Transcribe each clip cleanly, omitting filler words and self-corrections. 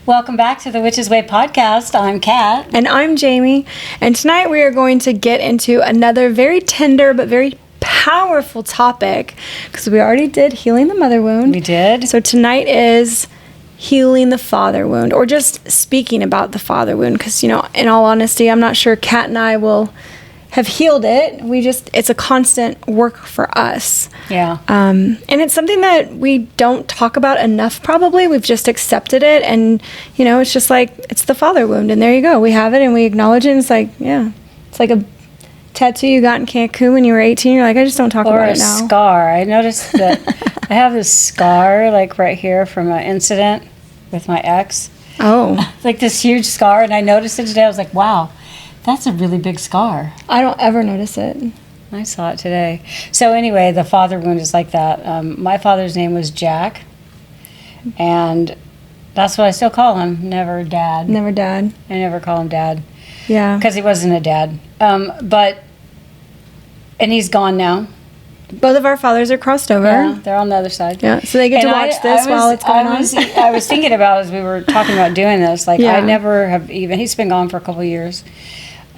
Welcome back to the Witch's Way podcast. I'm Kat. And I'm Jayme. And tonight we are going to get into another very tender but very powerful topic, because we already did healing the mother wound. We did. So tonight is healing the father wound, or just speaking about the father wound, because, you know, in all honesty, I'm not sure Kat and I will have healed it. It's a constant work for us. Yeah. And it's something that we don't talk about enough, probably. We've just accepted it, and, you know, it's just like, it's the father wound, and there you go. We have it, and we acknowledge it, and it's like, yeah, it's like a tattoo you got in Cancun when you were 18. You're like, I just don't talk about it now. Or a scar. I noticed that I have this scar, like, right here from an incident with my ex. Oh. Like this huge scar, and I noticed it today. I was like, wow. That's a really big scar. I don't ever notice it. I saw it today. So anyway, the father wound is like that. My father's name was Jack, and that's what I still call him. Never Dad. Never Dad. I never call him Dad. Yeah. Because he wasn't a dad. And he's gone now. Both of our fathers are crossed over. Yeah, they're on the other side. Yeah, so they get to watch this while it's going on. I was thinking about, as we were talking about doing this, like, Yeah. I never have even, he's been gone for a couple of years.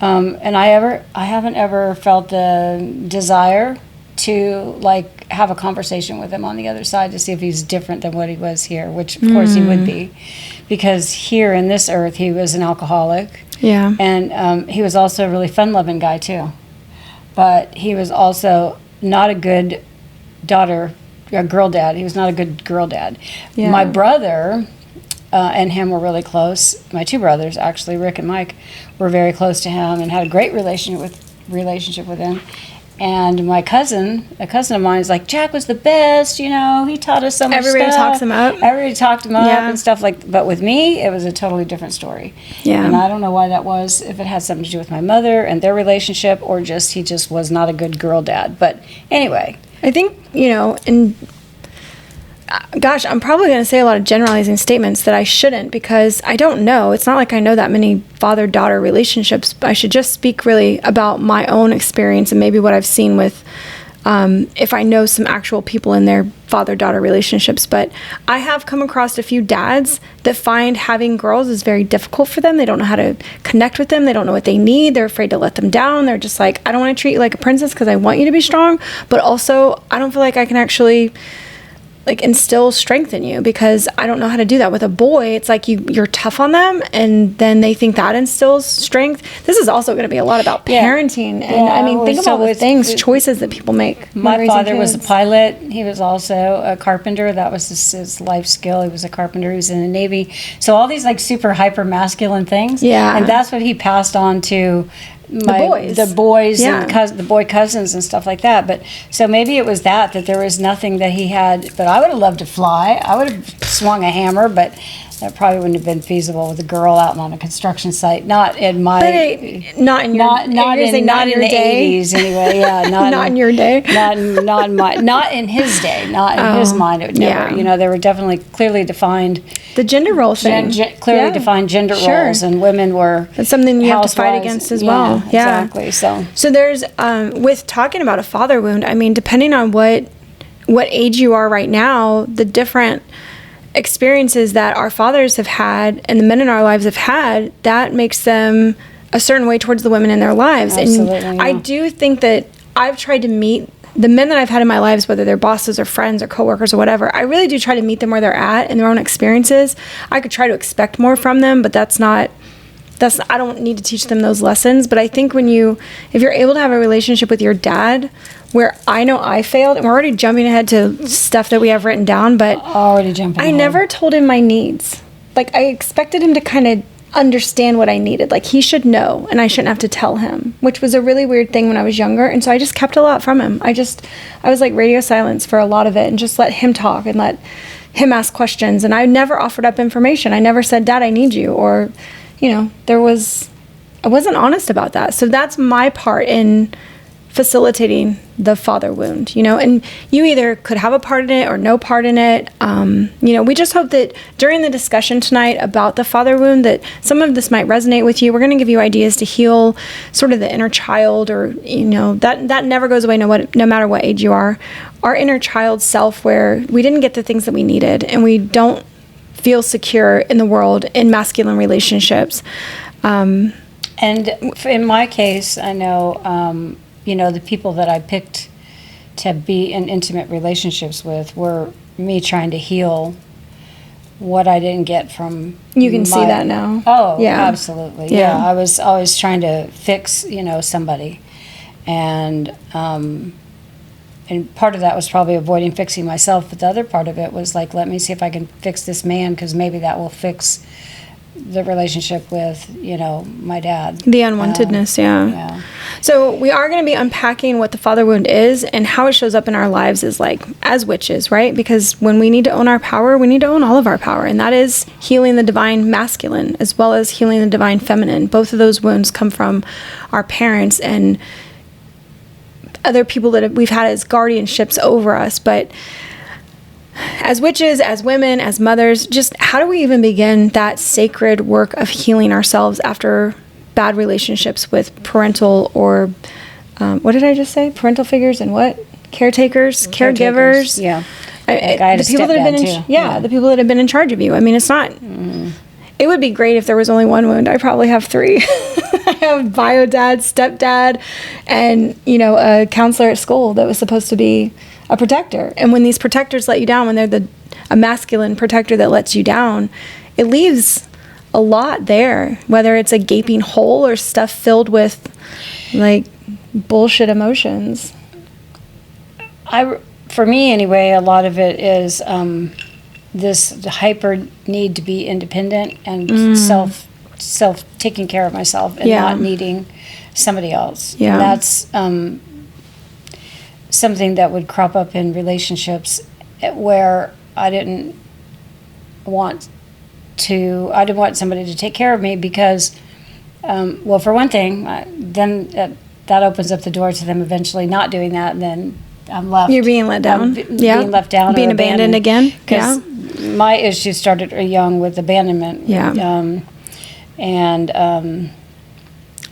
And I haven't ever felt the desire to, like, have a conversation with him on the other side to see if he's different than what he was here, which of course he would be, because here in this earth he was an alcoholic. Yeah. And he was also a really fun-loving guy too, but he was also not a good girl dad. He was not a good girl dad. Yeah. My brother and him were really close. My two brothers, actually, Rick and Mike, were very close to him and had a great relationship with him. And a cousin of mine is like, Jack was the best, you know, he taught us so much Everybody stuff. talks him up. Everybody talked him up Yeah. and stuff like, but with me, it was a totally different story. Yeah. And I don't know why that was, if it had something to do with my mother and their relationship, or just, he just was not a good girl dad. But anyway. I think, you know, and gosh, I'm probably going to say a lot of generalizing statements that I shouldn't, because I don't know. It's not like I know that many father-daughter relationships. I should just speak really about my own experience and maybe what I've seen with, if I know some actual people in their father-daughter relationships. But I have come across a few dads that find having girls is very difficult for them. They don't know how to connect with them. They don't know what they need. They're afraid to let them down. They're just like, I don't want to treat you like a princess because I want you to be strong. But also, I don't feel like I can actually, like, instill strength in you, because I don't know how to do that. With a boy, it's like you're tough on them, and then they think that instills strength. This is also going to be a lot about parenting. And I mean, think of all the choices that people make. My father was a pilot. He was also a carpenter. That was his life skill. He was a carpenter. He was in the Navy. So all these, like, super hyper masculine things. Yeah. And that's what he passed on to the boys Yeah. and the boy cousins and stuff like that. But so maybe it was that there was nothing that he had. But I would have loved to fly. I would have swung a hammer, but that probably wouldn't have been feasible with a girl out on a construction site. Not in my, not in your the day. 80s anyway. Yeah, not in your day. Not in his day. Not in his mind. It would never. Yeah. You know, there were definitely clearly defined The gender role thing. clearly defined gender roles, and women were. That's something you have to fight housewives. against as well. Yeah, exactly. So there's with talking about a father wound. I mean, depending on what age you are right now, the different experiences that our fathers have had and the men in our lives have had, that makes them a certain way towards the women in their lives. Absolutely, and yeah. I do think that I've tried to meet the men that I've had in my lives, whether they're bosses or friends or coworkers or whatever. I really do try to meet them where they're at in their own experiences. I could try to expect more from them, but I don't need to teach them those lessons. But I think if you're able to have a relationship with your dad, where I know I failed, and we're already jumping ahead to stuff that we have written down, but I never told him my needs. Like, I expected him to kind of understand what I needed. Like, he should know, and I shouldn't have to tell him, which was a really weird thing when I was younger. And so I just kept a lot from him. I was like radio silence for a lot of it, and just let him talk and let him ask questions. And I never offered up information. I never said, Dad, I need you. Or, you know, I wasn't honest about that. So that's my part in facilitating the father wound, you know, and you either could have a part in it or no part in it. You know, we just hope that during the discussion tonight about the father wound, that some of this might resonate with you. We're going to give you ideas to heal sort of the inner child, or, you know, that never goes away no matter what age you are. Our inner child self, where we didn't get the things that we needed, and we don't feel secure in the world in masculine relationships. And in my case, I know, the people that I picked to be in intimate relationships with were me trying to heal what I didn't get from You can see that now. Oh, Yeah. absolutely. Yeah. I was always trying to fix, somebody. And part of that was probably avoiding fixing myself, but the other part of it was like, let me see if I can fix this man, because maybe that will fix the relationship with, my dad. The unwantedness, Yeah. So we are going to be unpacking what the father wound is and how it shows up in our lives is like as witches, right? Because when we need to own our power, we need to own all of our power. And that is healing the divine masculine as well as healing the divine feminine. Both of those wounds come from our parents and other people that we've had as guardianships over us. But as witches, as women, as mothers, just how do we even begin that sacred work of healing ourselves after bad relationships with parental or, what did I just say? Parental figures and what? Caretakers, caregivers. Yeah. The people that have been the people that have been in charge of you. I mean, it's not. It would be great if there was only one wound. I probably have 3. I have bio dad, stepdad, and a counselor at school that was supposed to be a protector. And when these protectors let you down, when they're a masculine protector that lets you down, it leaves a lot there. Whether it's a gaping hole or stuff filled with like bullshit emotions. For me anyway, a lot of it is this hyper need to be independent and self taking care of myself and not needing somebody else. Yeah. And that's something that would crop up in relationships where I didn't want somebody to take care of me because, for one thing, then that opens up the door to them eventually not doing that, and then I'm left. You're being let down. Being left down. Being abandoned again. Because my issues started young with abandonment. Yeah. And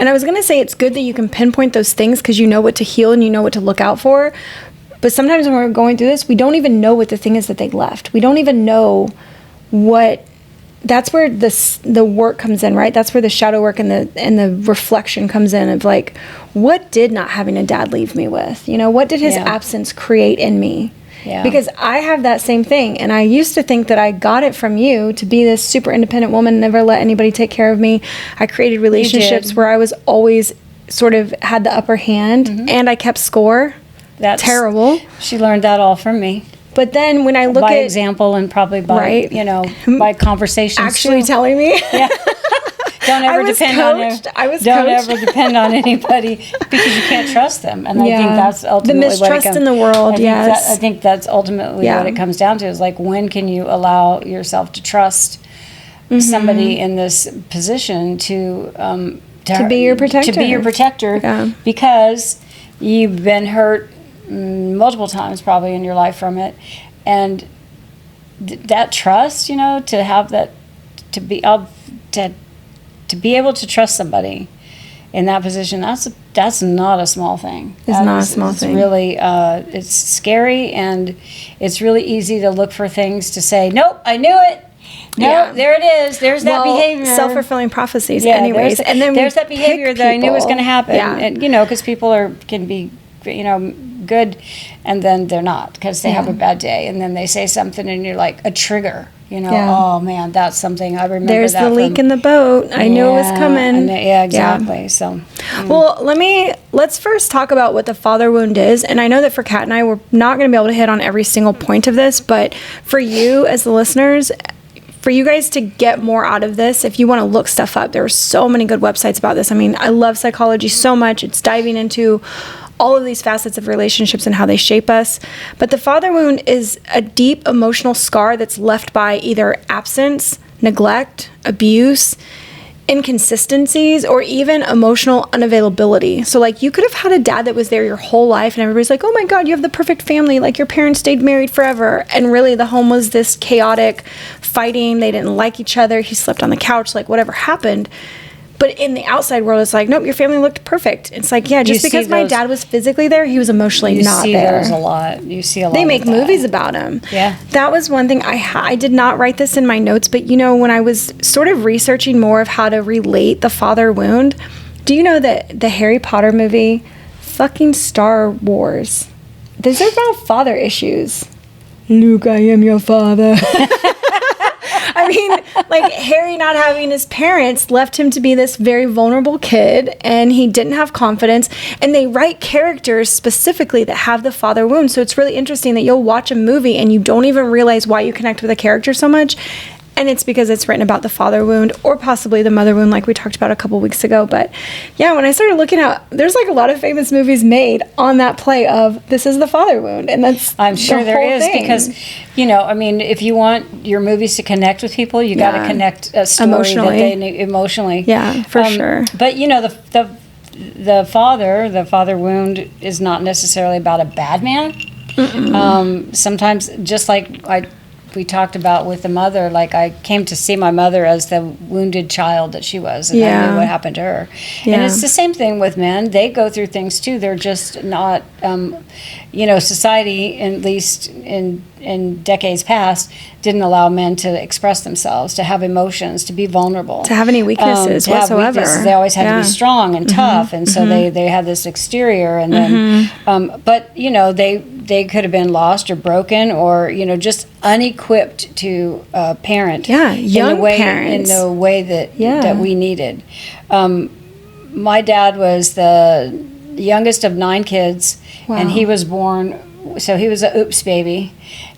I was going to say it's good that you can pinpoint those things because you know what to heal and you know what to look out for. But sometimes when we're going through this, we don't even know what the thing is that they left. We don't even know what. That's where the work comes in, right? That's where the shadow work and the reflection comes in of like, what did not having a dad leave me with? What did his absence create in me? Yeah. Because I have that same thing. And I used to think that I got it from you to be this super independent woman, never let anybody take care of me. I created relationships where I was always sort of had the upper hand and I kept score. That's terrible. She learned that all from me. But then when I look by at example and probably by by conversations actually too. telling me. Yeah. Don't ever depend on Don't ever depend on anybody because you can't trust them. And I think that's ultimately the mistrust in the world. I think that's ultimately what it comes down to is like, when can you allow yourself to trust somebody in this position to be your protector? To be your protector because you've been hurt multiple times probably in your life from it, and that trust, to have that, to be able to trust somebody in that position, that's not a small thing. It's not a small thing. It's really it's scary, and it's really easy to look for things to say, nope, I knew it. No, there it is. There's that behavior. Self-fulfilling prophecies, anyways. And then there's that behavior that I knew was going to happen. Yeah. And, because people can be, good, and then they're not because they have a bad day, and then they say something, and you're like a trigger. Oh man, that's something I remember. There's the leak in the boat. I knew it was coming. Exactly. Yeah. So, well, let's first talk about what the father wound is. And I know that for Kat and I, we're not going to be able to hit on every single point of this, but for you as the listeners, for you guys to get more out of this, if you want to look stuff up, there are so many good websites about this. I mean, I love psychology so much. It's diving into all of these facets of relationships and how they shape us. But the father wound is a deep emotional scar that's left by either absence, neglect, abuse, inconsistencies, or even emotional unavailability. So like you could have had a dad that was there your whole life and everybody's like, oh my God, you have the perfect family. Like your parents stayed married forever. And really the home was this chaotic fighting. They didn't like each other. He slept on the couch, like whatever happened. But in the outside world, it's like, nope, your family looked perfect. It's like, yeah, just You see because my those- dad was physically there, he was emotionally not see there. those a lot. You see a lot. They make of that. movies about him. Yeah. That was one thing I did not write this in my notes, but when I was sort of researching more of how to relate the father wound, do you know that the Harry Potter movie, fucking Star Wars, these are about father issues. Luke, I am your father. I mean, like, Harry not having his parents left him to be this very vulnerable kid, and he didn't have confidence. And they write characters specifically that have the father wound. So it's really interesting that you'll watch a movie and you don't even realize why you connect with a character so much. And it's because it's written about the father wound or possibly the mother wound, like we talked about a couple weeks ago. But yeah, when I started looking at, there's like a lot of famous movies made on that play of this is the father wound. And that's I'm sure the there whole is thing. because, I mean, if you want your movies to connect with people, you got to connect a story Emotionally. that they need emotionally. Yeah, for sure. But the father wound is not necessarily about a bad man. Sometimes, just like we talked about with the mother, like I came to see my mother as the wounded child that she was, and I knew what happened to her. Yeah. And it's the same thing with men. They go through things too. They're just not, society, at least in decades past, didn't allow men to express themselves, to have emotions, to be vulnerable, To have any weaknesses to have whatsoever. weaknesses. They always had to be strong and tough, and so they had this exterior, and then, but they could have been lost or broken or just unequipped to parent. Yeah, young in parents. the way that we needed. My dad was the youngest of 9 kids, and he was born. So he was a oops baby,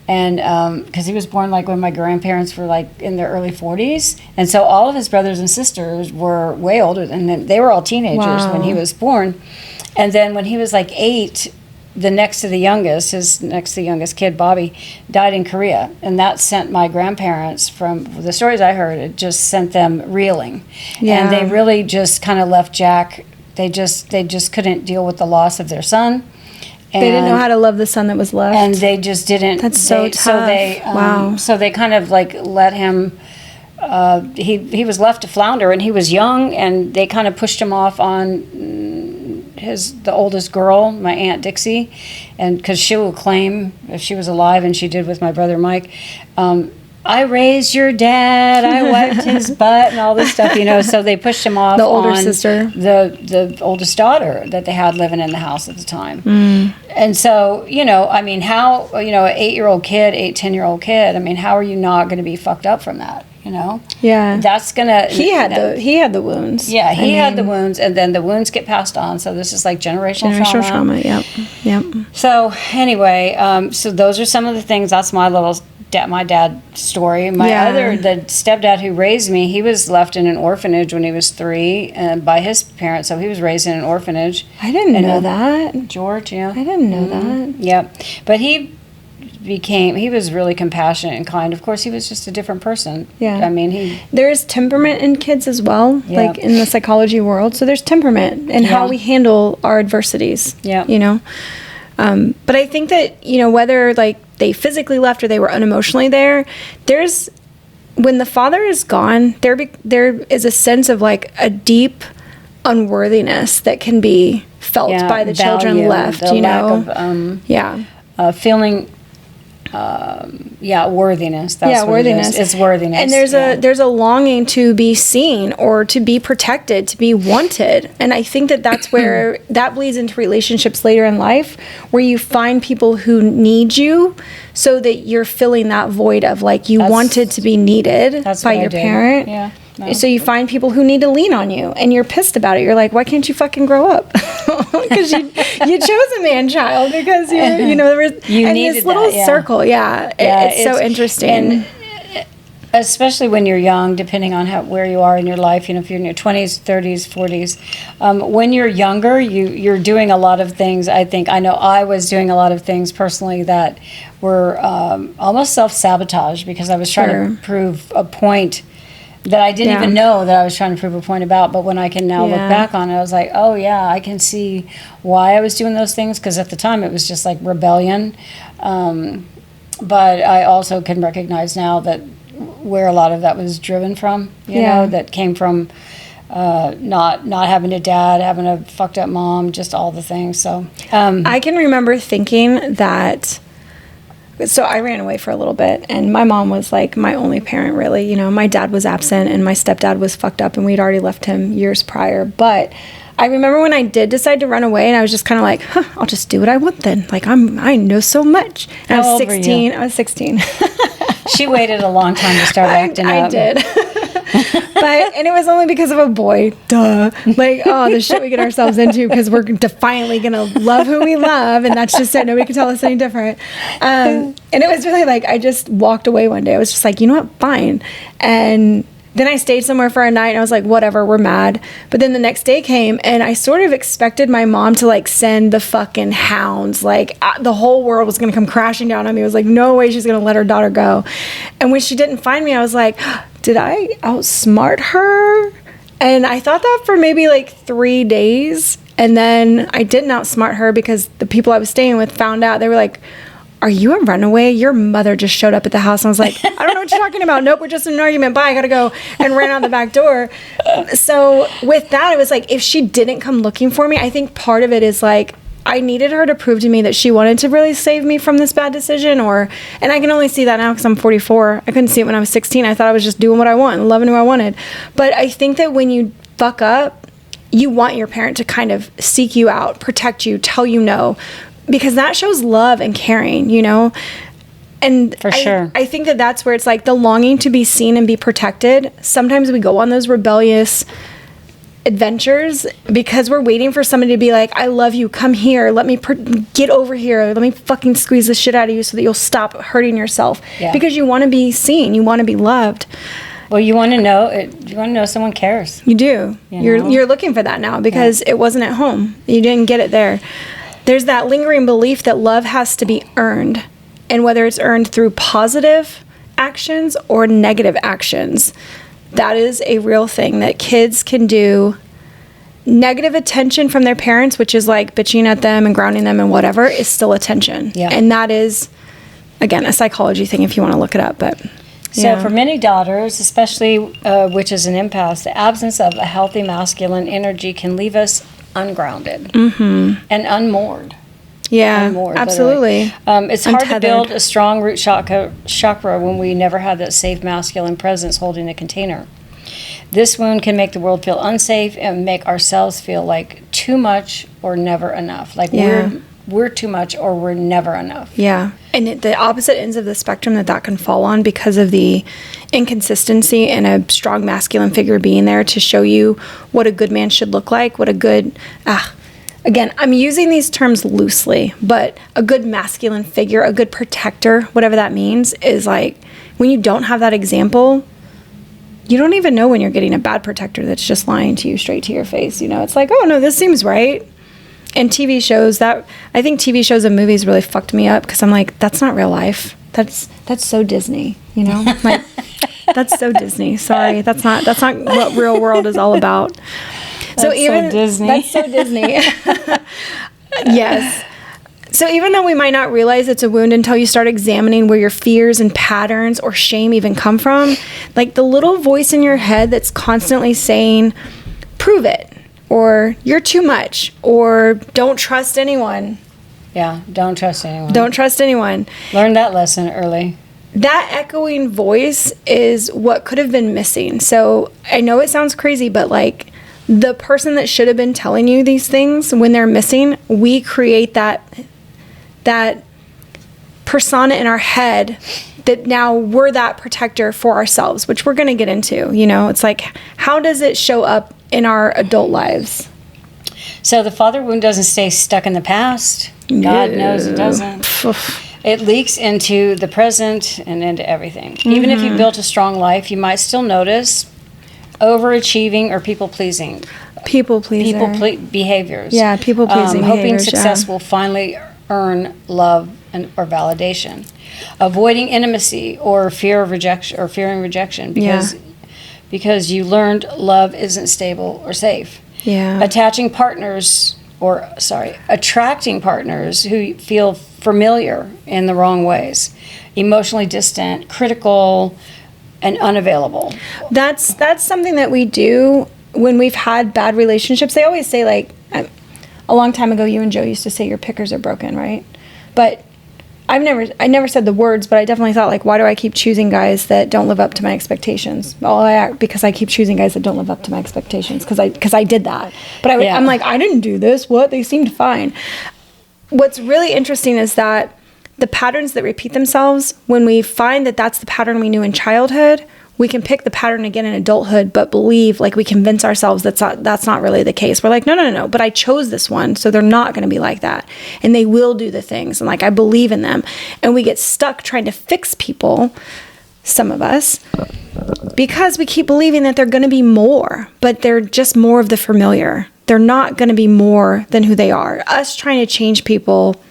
and because he was born like when my grandparents were like in their early 40s, and so all of his brothers and sisters were way older than him. They were all teenagers when he was born, and then when he was like 8. The next to the youngest kid, Bobby, died in Korea. And that sent my grandparents, from the stories I heard, it just sent them reeling. Yeah. And they really just kind of left Jack. They just couldn't deal with the loss of their son. And, They didn't know how to love the son that was left. and they just didn't. That's so they, tough. So they, Wow. So they kind of like let him. He was left to flounder, and he was young, and they kind of pushed him off on the oldest girl, my Aunt Dixie, and because she will claim, if she was alive, and she did with my brother Mike, I raised your dad, I wiped his butt, and all this stuff, So they pushed him off. The older on sister. the oldest daughter that they had living in the house at the time. And so, I mean, how, an 8-year-old kid, 10-year-old kid, I mean, how are you not going to be fucked up from that? Yeah. That's gonna. He had the wounds. Yeah, he had the wounds, and then the wounds get passed on. So this is like generational trauma. Yep. So anyway, so those are some of the things. That's my dad story. My the stepdad who raised me, he was left in an orphanage when he was 3, by his parents. So he was raised in an orphanage. I didn't know that. George, yeah. I didn't know that. Yep, but he was really compassionate and kind. Of course, he was just a different person. Yeah. I mean, There's temperament in kids as well, Yeah. like in the psychology world. So there's temperament in how we handle our adversities. Yeah. But I think that, whether like they physically left or they were unemotionally there, when the father is gone, there is a sense of like a deep unworthiness that can be felt by the children value, left, the lack of, feeling worthiness. That's what worthiness. It's worthiness. And there's a longing to be seen or to be protected, to be wanted. And I think that's where that bleeds into relationships later in life, where you find people who need you so that you're filling that void of like you wanted to be needed by your parent. Yeah. No. So you find people who need to lean on you, and you're pissed about it. You're like, why can't you fucking grow up? Because you chose a man child because there was this little circle. Yeah, it's so interesting. And especially when you're young, depending on where you are in your life, if you're in your 20s, 30s, 40s, when you're younger, you're doing a lot of things. I know I was doing a lot of things personally that were almost self-sabotage because I was trying to prove a point that I didn't even know that I was trying to prove a point about. But when I can now look back on it, I was like, oh yeah, I can see why I was doing those things, because at the time it was just like rebellion. But I also can recognize now that where a lot of that was driven from, that came from not having a dad, having a fucked up mom, just all the things. So I can remember thinking that. So I ran away for a little bit, and my mom was like my only parent, really. You know, my dad was absent, and my stepdad was fucked up, and we'd already left him years prior. But I remember when I did decide to run away, and I was just kind of like, I'll just do what I want then. Like, I know so much. And How I was old were 16. you? I was 16. She waited a long time to start acting up. I did. And it was only because of a boy. Duh. Like, oh, the shit we get ourselves into because we're defiantly going to love who we love. And that's just it. Nobody can tell us any different. And it was really like, I just walked away one day. I was just like, you know what? Fine. And then I stayed somewhere for a night and I was like, whatever, we're mad. But then the next day came and I sort of expected my mom to like send the fucking hounds. Like the whole world was going to come crashing down on me. I was like, no way she's going to let her daughter go. And when she didn't find me, I was like, did I outsmart her? And I thought that for maybe like 3 days. And then I didn't outsmart her because the people I was staying with found out. They were like, are you a runaway? Your mother just showed up at the house. And I was like, I don't know what you're talking about. Nope, we're just in an argument. Bye, I gotta go. And ran out the back door. So with that, it was like, if she didn't come looking for me, I think part of it is like, I needed her to prove to me that she wanted to really save me from this bad decision. And I can only see that now because I'm 44. I couldn't see it when I was 16. I thought I was just doing what I want and loving who I wanted. But I think that when you fuck up, you want your parent to kind of seek you out, protect you, tell you no. Because that shows love and caring, you know? And for sure. I think that that's where it's like the longing to be seen and be protected. Sometimes we go on those rebellious adventures because we're waiting for somebody to be like, I love you, come here, let me get over here, let me fucking squeeze the shit out of you so that you'll stop hurting yourself. Yeah. Because you want to be seen, you want to be loved. Well, you want to know someone cares. You do. You know? You're looking for that now because it wasn't at home. You didn't get it there. There's that lingering belief that love has to be earned, and whether it's earned through positive actions or negative actions, that is a real thing that kids can do. Negative attention from their parents, which is like bitching at them and grounding them and whatever, is still attention. Yeah. And that is, again, a psychology thing if you want to look it up. But So for many daughters, especially which is an empath, the absence of a healthy masculine energy can leave us ungrounded and unmoored. Yeah, Unmoored, absolutely. It's hard to Untethered. build a strong root chakra when we never had that safe masculine presence holding a container. This wound can make the world feel unsafe and make ourselves feel like too much or never enough. Like we're too much or we're never enough. Yeah. And the opposite ends of the spectrum that can fall on because of the inconsistency and a strong masculine figure being there to show you what a good man should look like, what a good, again, I'm using these terms loosely, but a good masculine figure, a good protector, whatever that means, is like when you don't have that example, you don't even know when you're getting a bad protector that's just lying to you straight to your face. You know, it's like, oh no, this seems right. And TV shows I think TV shows and movies really fucked me up because I'm like, that's not real life. That's so Disney, you know? Like, that's so Disney. Sorry, that's not what real world is all about. So Disney. That's so Disney. Yes. So even though we might not realize it's a wound until you start examining where your fears and patterns or shame even come from, like the little voice in your head that's constantly saying, prove it. Or you're too much, or don't trust anyone. Yeah, don't trust anyone. Don't trust anyone. Learn that lesson early. That echoing voice is what could have been missing. So I know it sounds crazy, but like the person that should have been telling you these things when they're missing, we create that persona in our head that now we're that protector for ourselves, which we're going to get into. You know, it's like, how does it show up in our adult lives? So the father wound doesn't stay stuck in the past. God knows it doesn't. It leaks into the present and into everything. Even if you built a strong life, you might still notice overachieving or people-pleasing. People-pleasing. Behaviors. Yeah, people-pleasing hoping behaviors, success will finally earn love or validation. Avoiding intimacy or fearing rejection because you learned love isn't stable or safe. Yeah. Attracting partners who feel familiar in the wrong ways, emotionally distant, critical, and unavailable. That's something that we do when we've had bad relationships, they always say, like, a long time ago, you and Joe used to say your pickers are broken, right? But I never said the words, but I definitely thought, like, why do I keep choosing guys that don't live up to my expectations? Well, because I keep choosing guys that don't live up to my expectations, because I did that. But I'm like, I didn't do this. What? They seemed fine. What's really interesting is that the patterns that repeat themselves, when we find that that's the pattern we knew in childhood, we can pick the pattern again in adulthood, but believe, like, we convince ourselves that's not really the case. We're like, no, but I chose this one, so they're not going to be like that. And they will do the things, and, like, I believe in them. And we get stuck trying to fix people, some of us, because we keep believing that they're going to be more, but they're just more of the familiar. They're not going to be more than who they are. Us trying to change people.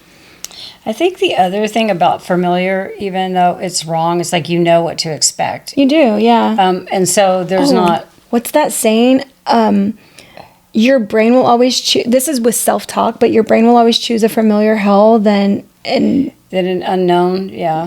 I think the other thing about familiar, even though it's wrong, it's like you know what to expect. You do, yeah. And so there's not... What's that saying? Your brain will always choose... This is with self-talk, but your brain will always choose a familiar hell than an unknown, yeah.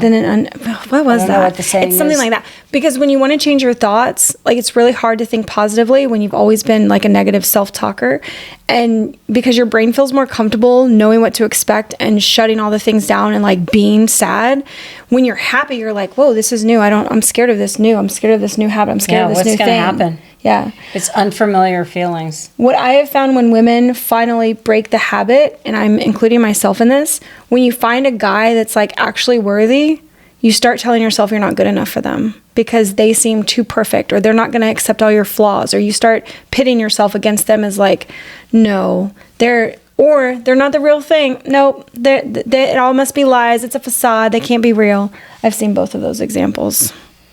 What was that? I don't know what the saying It's something is. like that. Because when you want to change your thoughts, like, it's really hard to think positively when you've always been, like, a negative self-talker. And because your brain feels more comfortable knowing what to expect and shutting all the things down and, like, being sad. When you're happy, you're like, whoa, this is new. I'm scared of this new. I'm scared of this new habit. I'm scared of this new thing. What's going to happen? Yeah. It's unfamiliar feelings. What I have found when women finally break the habit, and I'm including myself in this, when you find a guy that's, like, actually worthy, you start telling yourself you're not good enough for them because they seem too perfect, or they're not going to accept all your flaws, or you start pitting yourself against them as, like, no, they're not the real thing. Nope, it all must be lies. It's a facade. They can't be real. I've seen both of those examples.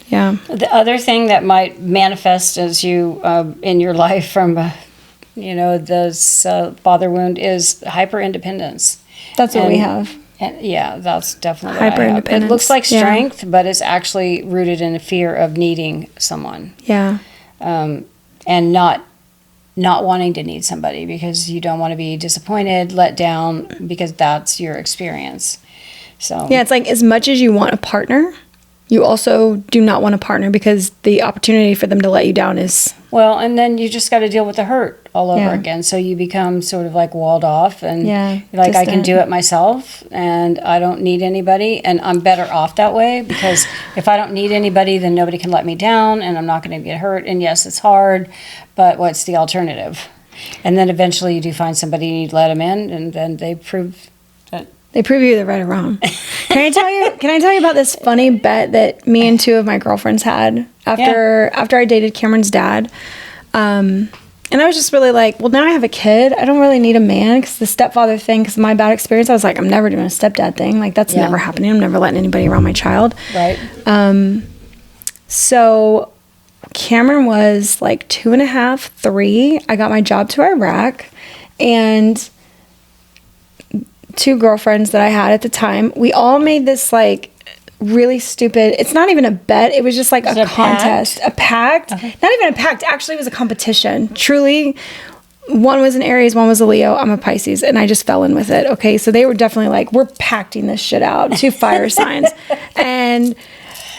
Yeah. The other thing that might manifest as you in your life from, this father wound is hyper independence. That's what we have. And yeah, that's definitely what I have. Hyper-independence. It looks like strength, but it's actually rooted in the fear of needing someone. Yeah. And not wanting to need somebody because you don't want to be disappointed, let down, because that's your experience. So yeah, it's like, as much as you want a partner, you also do not want a partner because the opportunity for them to let you down is... Well, and then you just got to deal with the hurt all over again. So you become sort of like walled off and like, distant. I can do it myself and I don't need anybody. And I'm better off that way because if I don't need anybody, then nobody can let me down and I'm not going to get hurt. And yes, it's hard, but what's the alternative? And then eventually you do find somebody and you let them in and then they prove that... They prove you either right or wrong. Can I tell you about this funny bet that me and two of my girlfriends had after I dated Cameron's dad? And I was just really like, well, now I have a kid. I don't really need a man because the stepfather thing, because of my bad experience, I was like, I'm never doing a stepdad thing. Like, that's never happening. I'm never letting anybody around my child. Right. So Cameron was like 2.5, 3. I got my job to Iraq, and... two girlfriends that I had at the time, we all made this, like, really stupid, it's not even a bet, it was just like a contest. A pact? Okay. Not even a pact, actually it was a competition. Truly, one was an Aries, one was a Leo, I'm a Pisces, and I just fell in with it. Okay, so they were definitely like, we're pacting this shit out, 2 fire signs. And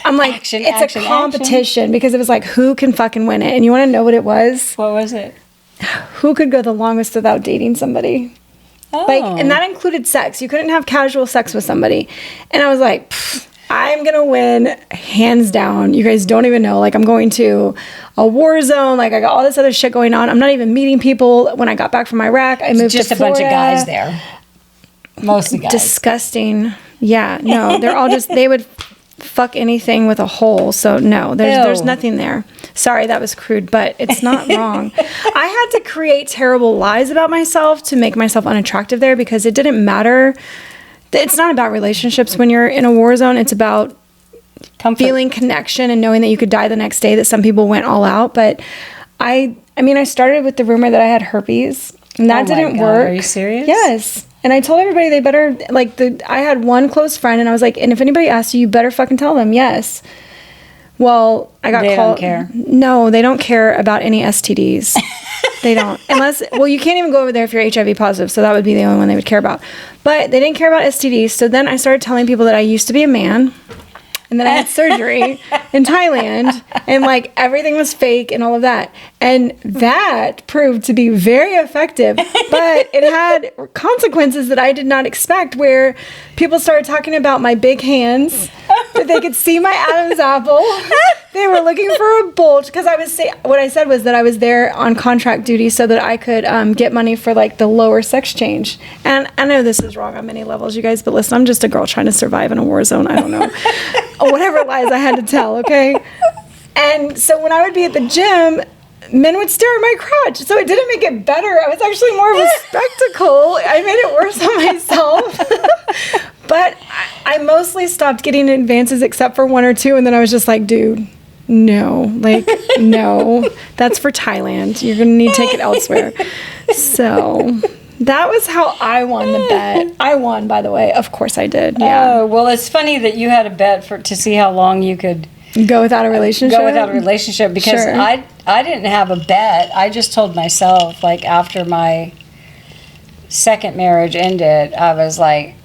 I'm like, it's a competition because it was like, who can fucking win it? And you want to know what it was? What was it? Who could go the longest without dating somebody? Oh. Like, and that included sex. You couldn't have casual sex with somebody. And I was like, I'm going to win hands down. You guys don't even know. Like, I'm going to a war zone. Like, I got all this other shit going on. I'm not even meeting people. When I got back from Iraq, I moved just to Florida. Just a bunch of guys there. Mostly guys. Disgusting. Yeah, no, they're all just, they would fuck anything with a hole. So no, there's nothing there. Sorry, that was crude, but it's not wrong. I had to create terrible lies about myself to make myself unattractive there because it didn't matter. It's not about relationships when you're in a war zone. It's about feeling connection and knowing that you could die the next day, that some people went all out. But I started with the rumor that I had herpes, and that didn't work. Are you serious? Yes. And I told everybody they better, like, I had one close friend, and I was like, and if anybody asks you, you better fucking tell them yes. Well, I got called. They don't care. No, they don't care about any STDs. They don't. Unless, well, you can't even go over there if you're HIV positive, so that would be the only one they would care about. But they didn't care about STDs, so then I started telling people that I used to be a man, and then I had surgery, in Thailand, and like everything was fake and all of that. And that proved to be very effective, but it had consequences that I did not expect, where people started talking about my big hands, that they could see my Adam's apple. They were looking for a bulge, because what I said was that I was there on contract duty so that I could get money for like the lower sex change. And I know this is wrong on many levels, you guys, but listen, I'm just a girl trying to survive in a war zone. I don't know. Whatever lies I had to tell, okay? And so when I would be at the gym, men would stare at my crotch. So it didn't make it better. I was actually more of a spectacle. I made it worse on myself. But I mostly stopped getting advances except for one or two. And then I was just like, dude, no. Like, no. That's for Thailand. You're going to need to take it elsewhere. So that was how I won the bet. I won, by the way. Of course I did. Yeah. Oh, well, it's funny that you had a bet to see how long you could go without a relationship. Because sure. I didn't have a bet. I just told myself, like, after my second marriage ended, I was like,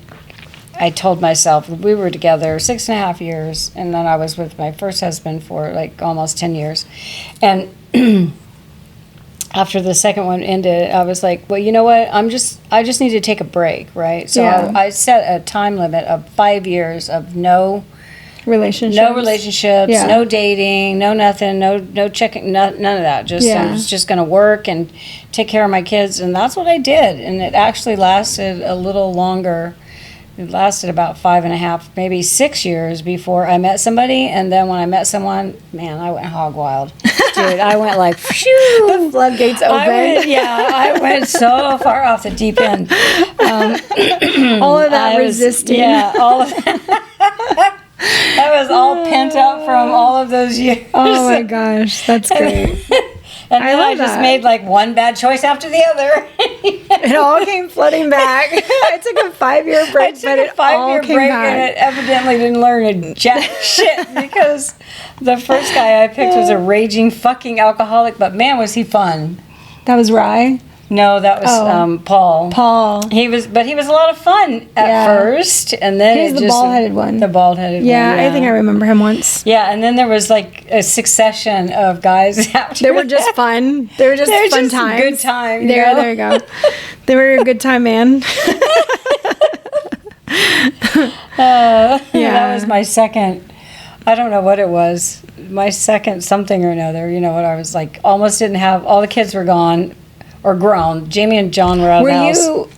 I told myself, we were together 6.5 years, and then I was with my first husband for like almost 10 years. And after the second one ended, I was like, well, you know what? I just need to take a break, right? So Yeah. I set a time limit of 5 years of no relationships, Yeah. no dating, no nothing, no checking, none of that. I was just going to work and take care of my kids, and that's what I did. And it actually lasted a little longer. It lasted about 5.5, maybe 6 years before I met somebody. And then when I met someone, man, I went hog wild. Dude, I went like, phew. The floodgates opened. I went so far off the deep end. All of that resisting. All of that. That was all pent up from all of those years. Oh my gosh, that's great. And then I just made like one bad choice after the other. It all came flooding back. I took a 5-year break, but it all came back. And it evidently didn't learn a jack shit, because the first guy I picked was a raging fucking alcoholic, but man, was he fun. That was Rye? No, that was Paul. Paul. He was a lot of fun at first, and then he was the bald-headed one. The bald-headed one. Yeah, I think I remember him once. Yeah, and then there was like a succession of guys after. They were just fun. They were just fun times. Good time. There you go. They were a good time, man. That was my second. I don't know what it was. My second something or another. You know what? I was like, almost didn't have. All the kids were gone. Or grown. Jayme and John were out of the house.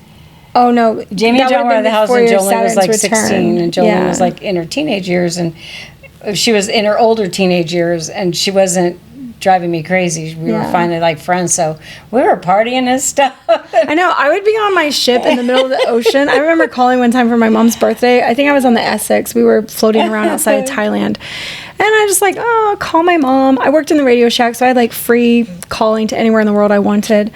Oh no, Jayme and John were out of the house, and Jolene was like 16, and Jolene Yeah. was like in her teenage years, and she was in her older teenage years, and she wasn't driving me crazy. We were finally like friends, so we were partying and stuff. I know. I would be on my ship in the middle of the ocean. I remember calling one time for my mom's birthday. I think I was on the Essex. We were floating around outside of Thailand. And I just like, call my mom. I worked in the Radio Shack, so I had like free calling to anywhere in the world I wanted.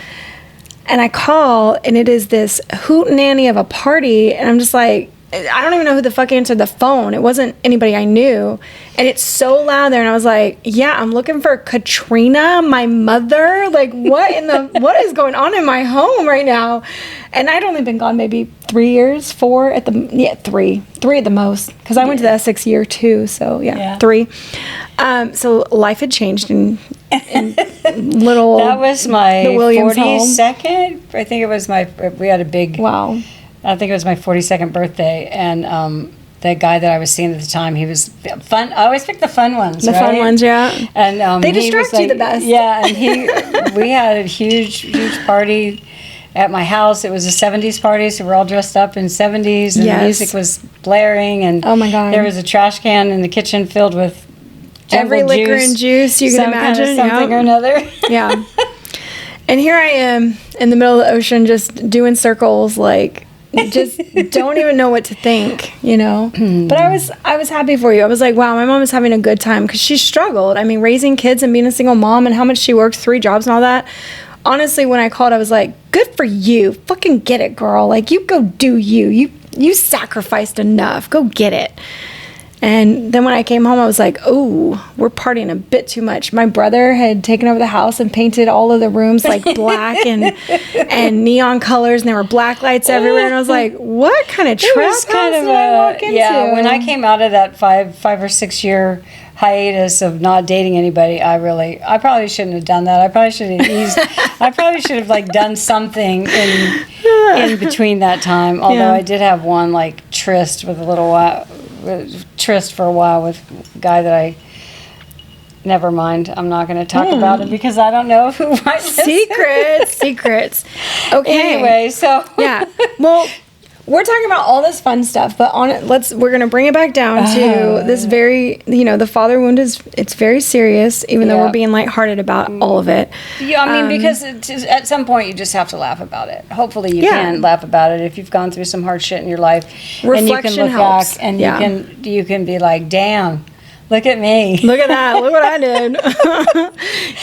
And I call, and it is this hootenanny of a party. And I'm just like, I don't even know who the fuck answered the phone. It wasn't anybody I knew. And it's so loud there. And I was like, yeah, I'm looking for Katrina, my mother. Like, what is going on in my home right now? And I'd only been gone maybe 3 years, 4 at the, 3 at the most. Because I went to the Essex year 2. So, 3. So life had changed in little. That was my the Williams 42nd. Home. I think it was we had a big. Wow. I think it was my 42nd birthday, and the guy that I was seeing at the time, he was fun. I always pick the fun ones. The fun ones, yeah. And they distract you the best. Yeah, and we had a huge party at my house. It was a 70s party, so we're all dressed up in 70s, and the music was blaring, and oh my God, there was a trash can in the kitchen filled with every liquor and juice you can imagine, something or another. Yeah. And here I am in the middle of the ocean, just doing circles, like. Just don't even know what to think, you know. But I was happy for you. I was like, wow, my mom is having a good time, because she struggled. I mean, raising kids and being a single mom and how much she worked, 3 jobs and all that. Honestly, when I called, I was like, good for you. Fucking get it, girl. Like, you go do you. You sacrificed enough. Go get it. And then when I came home, I was like, oh, we're partying a bit too much. My brother had taken over the house and painted all of the rooms like black and neon colors, and there were black lights everywhere. And I was like, what kind of trap house did I walk into? Yeah, when I came out of that five or 6 year hiatus of not dating anybody, I probably shouldn't have done that. I probably should have like done something in between that time. Although I did have one like tryst for a while with a guy that I. Never mind. I'm not going to talk about it because I don't know who might Secrets. Okay. Anyway, so yeah. Well, we're talking about all this fun stuff, but we're going to bring it back down to this very, the father wound it's very serious, even though we're being lighthearted about all of it. Yeah, I mean, because at some point you just have to laugh about it. Hopefully you can laugh about it if you've gone through some hard shit in your life. Reflection and you can look helps. back and you can be like, damn. Look at me. Look at that. Look what I did.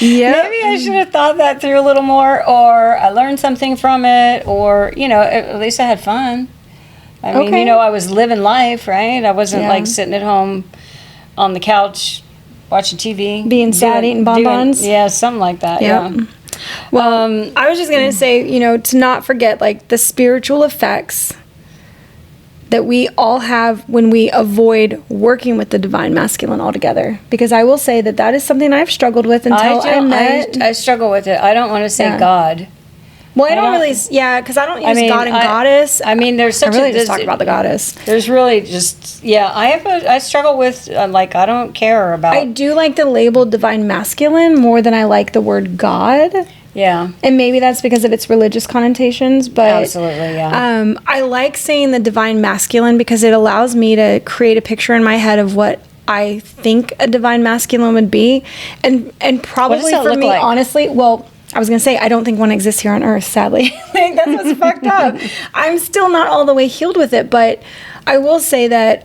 Maybe I should have thought that through a little more, or I learned something from it, or, at least I had fun. I mean, I was living life, right? I wasn't like sitting at home on the couch watching TV. Being sad, eating bonbons. Something like that. Yeah. Well, I was just going to say, to not forget like the spiritual effects that we all have when we avoid working with the divine masculine altogether. Because I will say that is something I've struggled with until I met. I struggle with it. I don't want to say God. Well, I don't really, because I don't use God and goddess. I mean, there's such just talk about the goddess. There's really just, I struggle with, I don't care about. I do like the label divine masculine more than I like the word God. Yeah. And maybe that's because of its religious connotations, but absolutely, yeah. I like saying the divine masculine because it allows me to create a picture in my head of what I think a divine masculine would be. And probably for me, like? Honestly, well, I was going to say, I don't think one exists here on Earth, sadly. That's what's fucked up. I'm still not all the way healed with it, but I will say that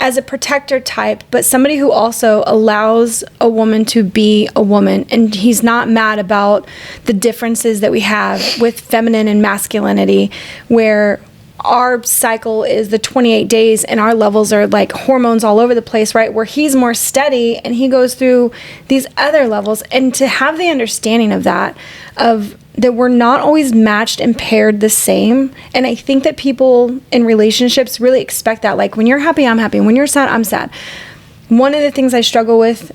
as a protector type, but somebody who also allows a woman to be a woman, and he's not mad about the differences that we have with feminine and masculinity, where our cycle is the 28 days and our levels are like hormones all over the place, right? Where he's more steady and he goes through these other levels. And to have the understanding of that we're not always matched and paired the same. And I think that people in relationships really expect that. Like, when you're happy, I'm happy. When you're sad, I'm sad. One of the things I struggle with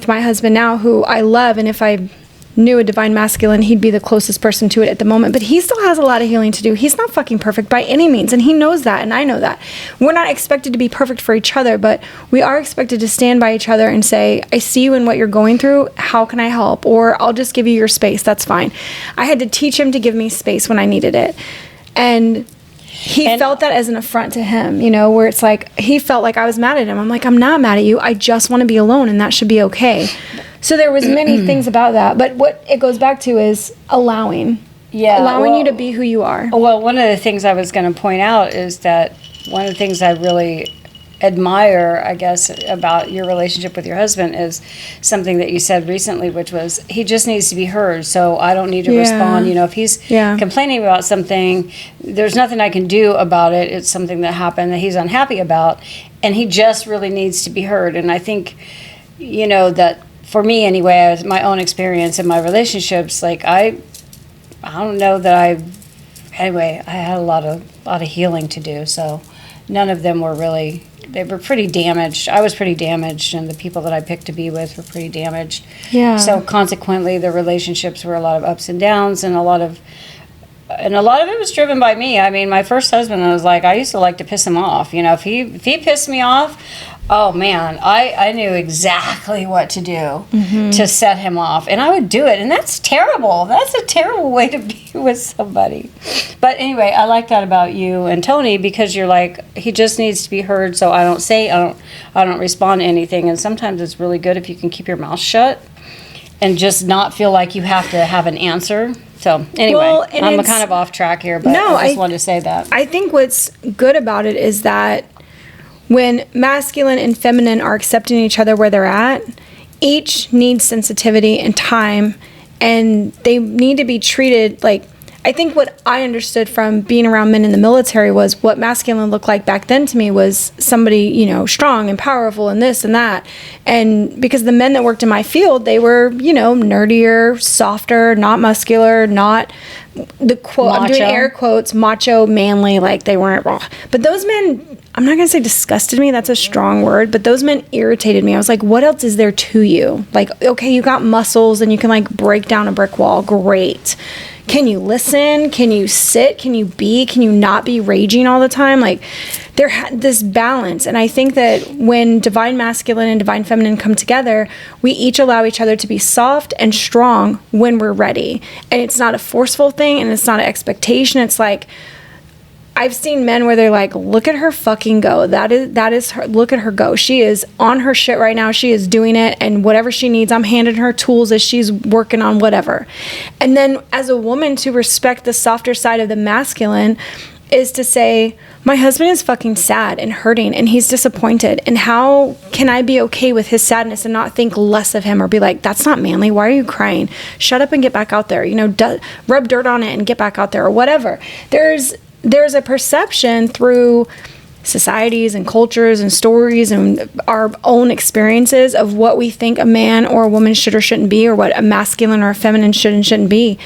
my husband now, who I love, and if I knew a divine masculine, he'd be the closest person to it at the moment, but he still has a lot of healing to do. He's not fucking perfect by any means, and he knows that, and I know that. We're not expected to be perfect for each other, but we are expected to stand by each other and say, I see you in what you're going through, how can I help? Or I'll just give you your space, that's fine. I had to teach him to give me space when I needed it. And he felt that as an affront to him, where it's like, he felt like I was mad at him. I'm like, I'm not mad at you. I just want to be alone, and that should be okay. So there was many things about that, but what it goes back to is allowing you to be who you are. Well, one of the things I was going to point out is that one of the things I really admire, I guess, about your relationship with your husband is something that you said recently, which was, he just needs to be heard, so I don't need to respond. If he's complaining about something, there's nothing I can do about it. It's something that happened that he's unhappy about, and he just really needs to be heard. And I think, that for me anyway, my own experience in my relationships, like I don't know that I had a lot of healing to do. So none of them were really, they were pretty damaged. I was pretty damaged, and the people that I picked to be with were pretty damaged. Yeah. So consequently, the relationships were a lot of ups and downs, and a lot of it was driven by me. I mean, my first husband, I was like, I used to like to piss him off. If he pissed me off, oh man, I knew exactly what to do to set him off, and I would do it, and that's terrible. That's a terrible way to be with somebody. But anyway, I like that about you and Tony, because you're like, he just needs to be heard, so I don't respond to anything. And sometimes it's really good if you can keep your mouth shut and just not feel like you have to have an answer. So anyway, I'm kind of off track here, but I just wanted to say that. I think what's good about it is that when masculine and feminine are accepting each other where they're at, each needs sensitivity and time, and they need to be treated like, I think what I understood from being around men in the military was what masculine looked like back then to me was somebody, strong and powerful and this and that. And because the men that worked in my field, they were, nerdier, softer, not muscular, not the quote, I'm doing air quotes, macho, manly, like they weren't raw. But those men I'm not going to say disgusted me. That's a strong word. But those men irritated me. I was like, what else is there to you? Like, okay, you got muscles and you can like break down a brick wall. Great. Can you listen? Can you sit? Can you be? Can you not be raging all the time? Like, this balance. And I think that when divine masculine and divine feminine come together, we each allow each other to be soft and strong when we're ready. And it's not a forceful thing, and it's not an expectation. It's like, I've seen men where they're like, look at her fucking go. That is her. Look at her go. She is on her shit right now. She is doing it. And whatever she needs, I'm handing her tools as she's working on whatever. And then as a woman, to respect the softer side of the masculine is to say, my husband is fucking sad and hurting and he's disappointed. And how can I be okay with his sadness and not think less of him or be like, that's not manly. Why are you crying? Shut up and get back out there. You know, rub dirt on it and get back out there or whatever. There's a perception through societies and cultures and stories and our own experiences of what we think a man or a woman should or shouldn't be, or what a masculine or a feminine should and shouldn't be.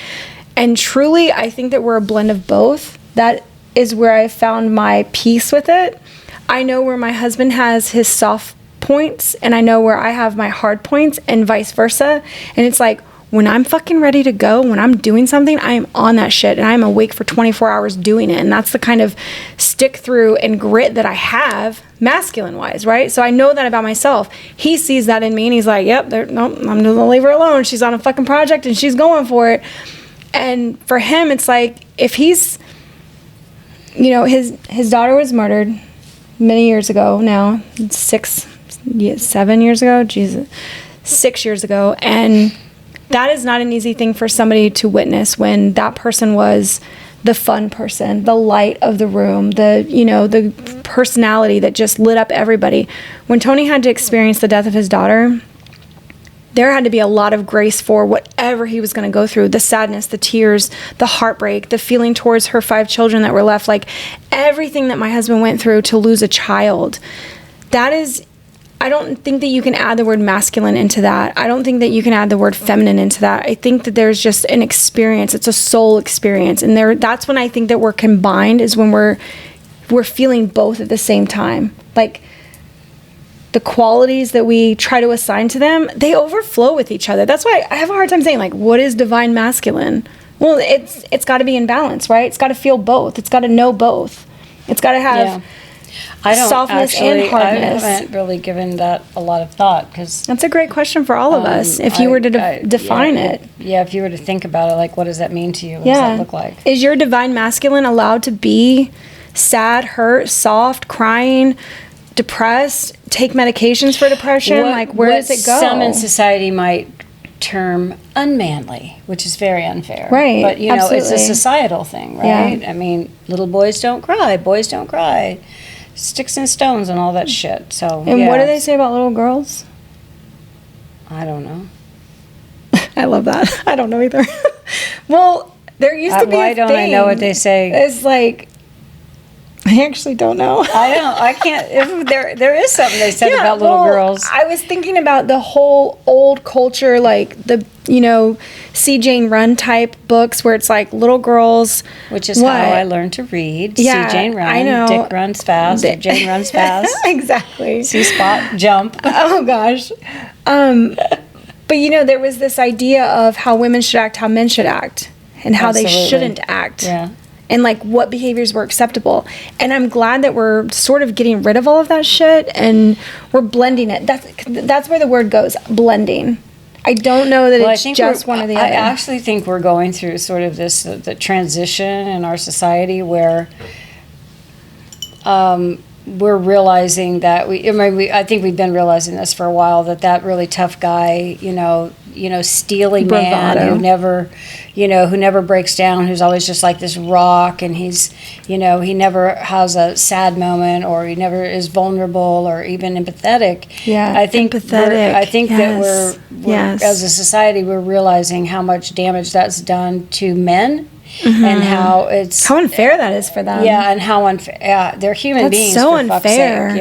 And truly, I think that we're a blend of both. That is where I found my peace with it. I know where my husband has his soft points, and I know where I have my hard points, and vice versa. And it's like, when I'm fucking ready to go, when I'm doing something, I am on that shit and I'm awake for 24 hours doing it. And that's the kind of stick through and grit that I have masculine wise, right? So I know that about myself. He sees that in me and he's like, yep, nope, I'm gonna leave her alone. She's on a fucking project and she's going for it. And for him, it's like, if he's, you know, his daughter was murdered many years ago now, 7 years ago, Jesus, 6 years ago. And that is not an easy thing for somebody to witness when that person was the fun person, the light of the room, the personality that just lit up everybody. When Tony had to experience the death of his daughter, there had to be a lot of grace for whatever he was going to go through, the sadness, the tears, the heartbreak, the feeling towards her 5 children that were left, like everything that my husband went through to lose a child. That is, I don't think that you can add the word masculine into that. I don't think that you can add the word feminine into that. I think that there's just an experience. It's a soul experience. And that's when I think that we're combined, is when we're feeling both at the same time. Like, the qualities that we try to assign to them, they overflow with each other. That's why I have a hard time saying, like, what is divine masculine? Well, it's got to be in balance, right? It's got to feel both. It's got to know both. It's got to have softness and hardness. I haven't really given that a lot of thought, because that's a great question for all of us. If you were to define it. Yeah, if you were to think about it, like, what does that mean to you? What does that look like? Is your divine masculine allowed to be sad, hurt, soft, crying, depressed, take medications for depression? Where does it go? Some in society might term unmanly, which is very unfair. Right. But, it's a societal thing, right? Yeah. I mean, little boys don't cry, boys don't cry. Sticks and stones and all that shit. So, and what do they say about little girls? I don't know. I love that. I don't know either. Well, there used to be why don't I know what they say? It's like, I actually don't know. I can't. If there is something they said about little girls. I was thinking about the whole old culture, like the, See Jane Run type books where it's like little girls. Which is how I learned to read. Yeah, See Jane Run. I know. Dick runs fast. Jane runs fast. Exactly. See Spot jump. Oh, gosh. But, there was this idea of how women should act, how men should act, and how they shouldn't act. Yeah. And like what behaviors were acceptable. And I'm glad that we're sort of getting rid of all of that shit and we're blending it. That's where the word goes, blending. I don't know that it's just one or the other. I actually think we're going through sort of this the transition in our society where we're realizing that I think we've been realizing this for a while, that really tough guy, steely Bravado. man who never breaks down, who's always just like this rock, and he's, he never has a sad moment, or he never is vulnerable or even empathetic. Yeah, I think empathetic. I think that we're as a society, we're realizing how much damage that's done to men. Mm-hmm. And how unfair that is for them. Yeah, and how unfair. Yeah, they're human beings. So for unfair. Fuck's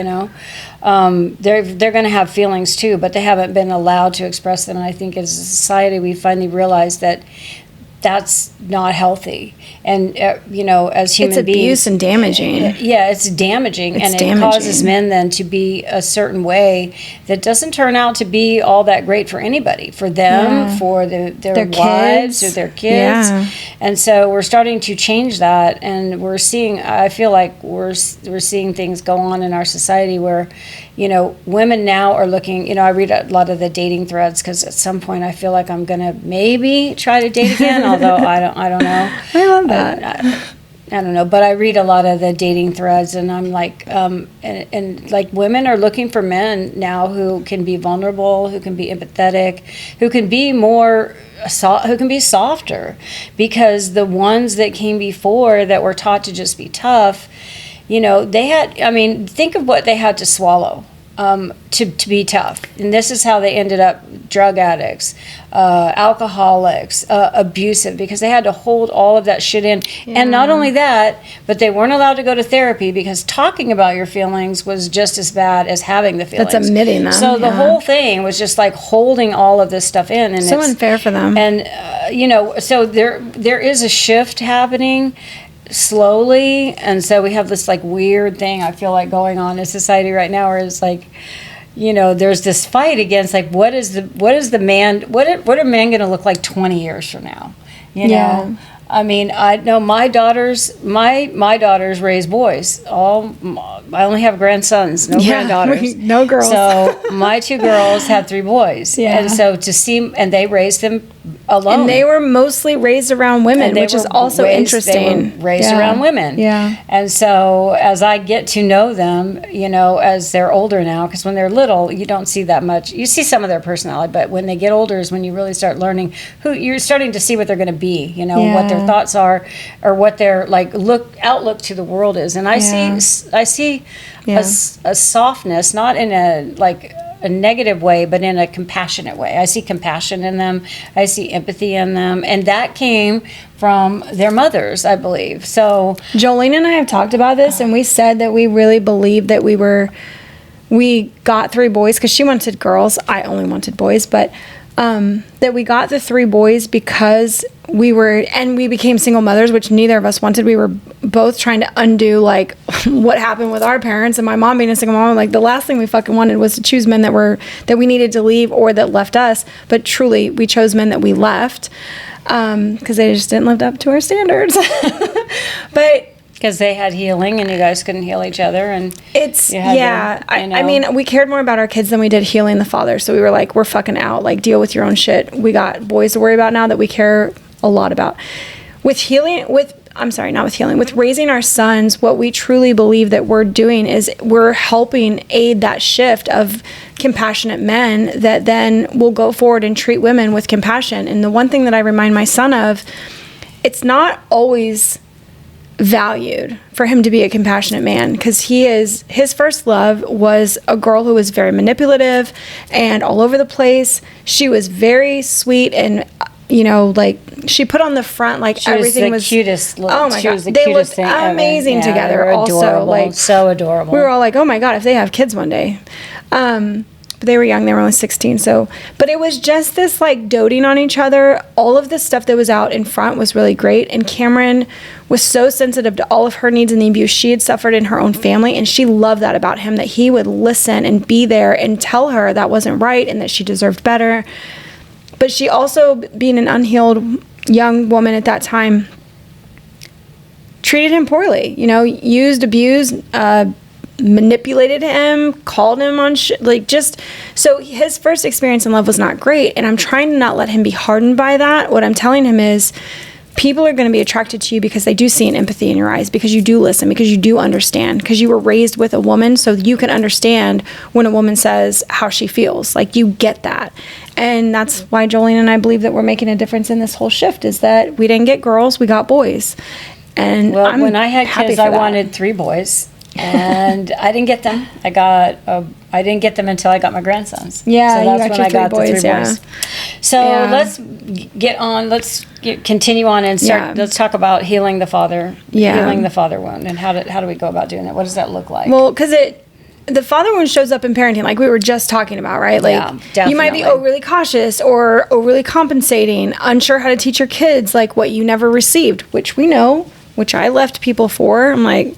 sake, they're going to have feelings too, but they haven't been allowed to express them. And I think as a society, we finally realized that that's not healthy. And, as human It's beings. abuse and damaging. Yeah, it's damaging. It's and it damaging. causes men then to be a certain way that doesn't turn out to be all that great for anybody, for them, for their wives kids. or their kids. Yeah. And so we're starting to change that. And I feel like we're seeing things go on in our society where, women now are looking, I read a lot of the dating threads because at some point I feel like I'm going to maybe try to date again, although I don't know. I love that. I don't know, but I read a lot of the dating threads, and I'm like, and like women are looking for men now who can be vulnerable, who can be empathetic, who can be more, who can be softer, because the ones that came before that were taught to just be tough, think of what they had to swallow. To be tough. And this is how they ended up drug addicts, alcoholics, abusive, because they had to hold all of that shit in. Yeah. And not only that, but they weren't allowed to go to therapy because talking about your feelings was just as bad as having the feelings. That's admitting them. So the whole thing was just like holding all of this stuff in. And so unfair for them. And, so there is a shift happening slowly, and so we have this like weird thing I feel like going on in society right now where it's like, there's this fight against like what are men going to look like 20 years from now, know? I mean, I know my daughters raise boys. I only have grandsons, no granddaughters. No girls. So my 2 girls had 3 boys. Yeah. And so and they raised them alone. And they were mostly raised around women, which is also interesting. They were raised around women. Yeah. And so as I get to know them, as they're older now, because when they're little, you don't see that much. You see some of their personality, but when they get older is when you really start learning you're starting to see what they're going to be, what their thoughts are, or what their like outlook to the world is. And I see a softness, not in a negative way, but in a compassionate way. I see compassion in them. I see empathy in them. And that came from their mothers, I believe. So Jolene and I have talked about this, and we said that we really believed that we got 3 boys because she wanted girls. I only wanted boys, but that we got the 3 boys because we became single mothers, which neither of us wanted. We were both trying to undo like what happened with our parents, and my mom being a single mom. Like the last thing we fucking wanted was to choose men that we needed to leave or that left us. But truly, we chose men that we left because they just didn't live up to our standards. But because they had healing and you guys couldn't heal each other, and I mean, we cared more about our kids than we did healing the father. So we were like, we're fucking out, like deal with your own shit. We got boys to worry about now that we care a lot about. With raising our sons, what we truly believe that we're doing is we're helping aid that shift of compassionate men that then will go forward and treat women with compassion. And the one thing that I remind my son of, it's not always valued for him to be a compassionate man, because his first love was a girl who was very manipulative and all over the place. She was very sweet, and like she put on the front like she everything was the cutest. Oh my god, the they cutest looked thing amazing ever. together. They were also, adorable, like so adorable. We were all like, oh my god, if they have kids one day. But they were young, they were only 16. But it was just this like doting on each other. All of the stuff that was out in front was really great. And Cameron was so sensitive to all of her needs and the abuse she had suffered in her own family. And she loved that about him, that he would listen and be there and tell her that wasn't right and that she deserved better. But she also, being an unhealed young woman at that time, treated him poorly, used, abused, manipulated him, called him on so his first experience in love was not great, and I'm trying to not let him be hardened by that. What I'm telling him is people are going to be attracted to you because they do see an empathy in your eyes, because you do listen, because you do understand, because you were raised with a woman, so you can understand when a woman says how she feels. Like, you get that. And that's why Jolene and I believe that we're making a difference in this whole shift, is that we didn't get girls, we got boys. And when I had kids, I wanted 3 boys. And I didn't get them. I didn't get them until I got my grandsons. Yeah, so that's when I got boys, the 3 boys. So let's get on. Continue on and start. Yeah. Let's talk about healing the father. Yeah. Healing the father wound, and how do we go about doing that? What does that look like? Well, because the father wound shows up in parenting, like we were just talking about, right? Like you might be overly cautious or overly compensating, unsure how to teach your kids like what you never received, which we know, which I left people for. I'm like,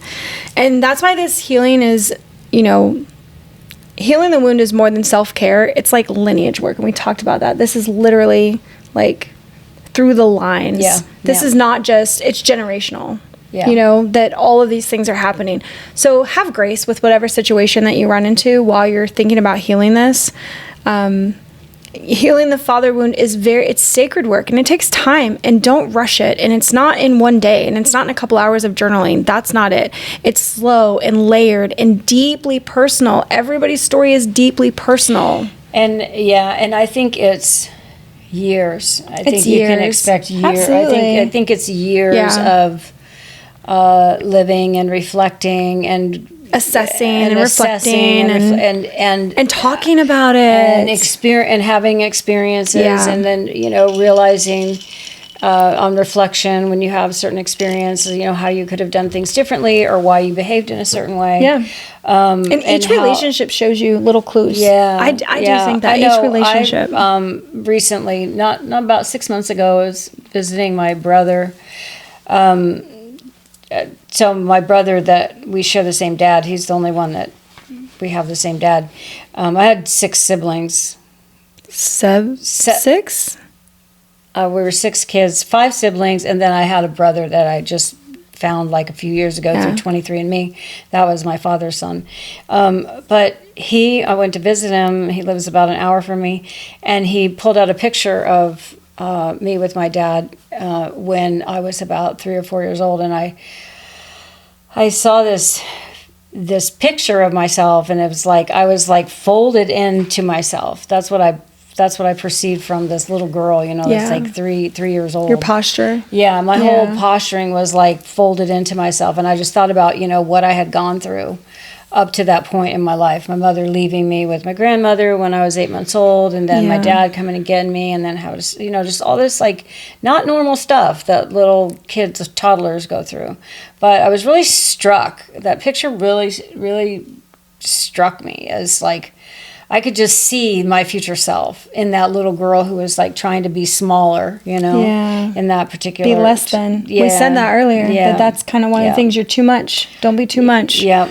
and that's why this healing is, you know, healing the wound is more than self-care. It's like lineage work, and we talked about that. This is literally like through the lines. This is not just, it's generational. You know, that all of these things are happening. So have grace with whatever situation that you run into while you're thinking about healing this. Healing the father wound is it's sacred work, and it takes time, and don't rush it. And it's not in one day, and it's not in a couple hours of journaling. That's not it. It's slow and layered and deeply personal. Everybody's story is deeply personal. And and I think it's years. I think you can expect years. Absolutely. I think it's years of living and reflecting and assessing and reflecting and talking about it and having experiences, and then, you know, realizing on reflection when you have certain experiences, you know, how you could have done things differently or why you behaved in a certain way. And each relationship shows you little clues. I do think that each relationship. Recently, not about 6 months ago, I was visiting my brother. So my brother, that we share the same dad, he's the only one that we have the same dad. I had 6 siblings. Six? We were 6 kids, 5 siblings, and then I had a brother that I just found like a few years ago through 23andMe. That was my father's son. But I went to visit him. He lives about an hour from me, and he pulled out a picture of me with my dad when I was about 3 or 4 years old, and I saw this picture of myself, and it was like I was like folded into myself. That's what I perceived from this little girl, you know, that's like 3 years old. Your posture. My whole posturing was like folded into myself, and I just thought about, you know, what I had gone through up to that point in my life. My mother leaving me with my grandmother when I was 8 months old, and then my dad coming and getting me, and then how to, you know, just all this like not normal stuff that little kids, toddlers go through. But I was really struck. That picture really, really struck me as like I could just see my future self in that little girl who was like trying to be smaller, you know, in that particular. Be less than. We said that earlier. That's kind of one of the things. You're too much. Don't be too much. Yeah.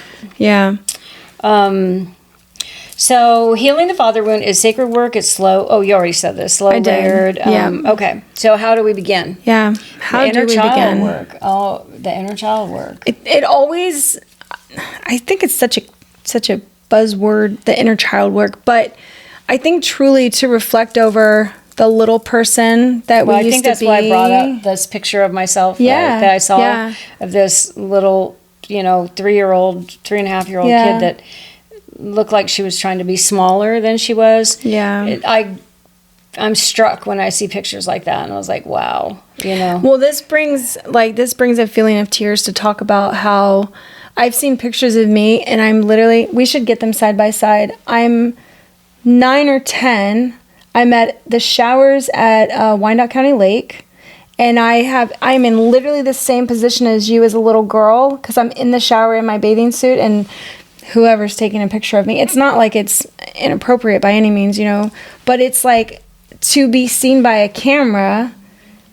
So healing the father wound is sacred work. It's slow. Oh, you already said this. Slow, layered. Okay. So how do we begin? How do we begin? Work. Oh, the inner child work. It always. I think it's such a buzzword, the inner child work, but I think truly to reflect over the little person that we used to be. I think that's why I brought up this picture of myself that I saw of this little, you know, 3-year-old, 3.5-year-old kid that looked like she was trying to be smaller than she was. I'm struck when I see pictures like that, and I was like, wow, you know. Well, this brings a feeling of tears to talk about how I've seen pictures of me, and I'm literally, we should get them side by side. I'm 9 or 10. I'm at the showers at Wyandotte County Lake, and I'm in literally the same position as you as a little girl, because I'm in the shower in my bathing suit, and whoever's taking a picture of me, it's not like it's inappropriate by any means, you know, but it's like to be seen by a camera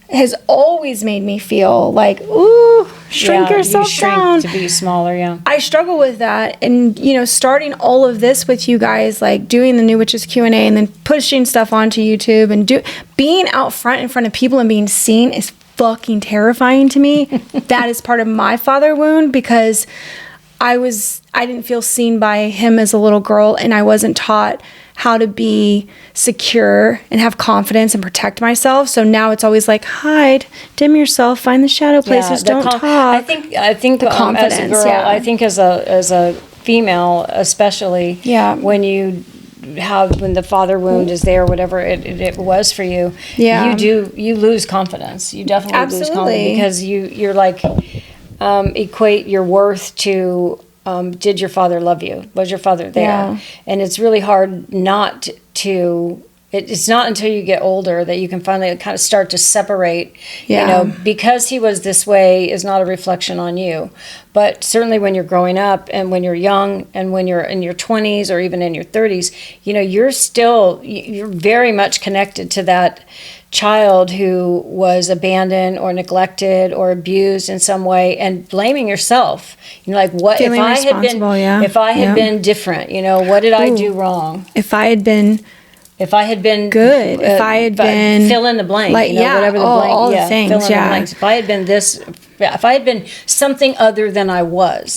has always made me feel like, ooh, shrink yourself down. To be smaller, I struggle with that. And, you know, starting all of this with you guys, like doing the New Witches Q&A and then pushing stuff onto YouTube and being out front in front of people and being seen is fucking terrifying to me. That is part of my father wound, because I didn't feel seen by him as a little girl, and I wasn't taught how to be secure and have confidence and protect myself. So now it's always like, hide, dim yourself, find the shadow places, don't talk. I think the confidence, as a girl, I think as a female especially, when the father wound is there, whatever it was for you, you lose confidence. You definitely lose confidence, because you're like equate your worth to did your father love you? Was your father there? And it's really hard not to it's not until you get older that you can finally kind of start to separate, because he was this way is not a reflection on you. But certainly when you're growing up and when you're young and when you're in your 20s or even in your 30s, you're very much connected to that child who was abandoned or neglected or abused in some way, and blaming yourself. Like, what Feeling if I had been different, what did I do wrong? If I had been good, if I had been fill in the blank, whatever the blank, all the things, fill in the blanks. If I had been this, if I had been something other than I was,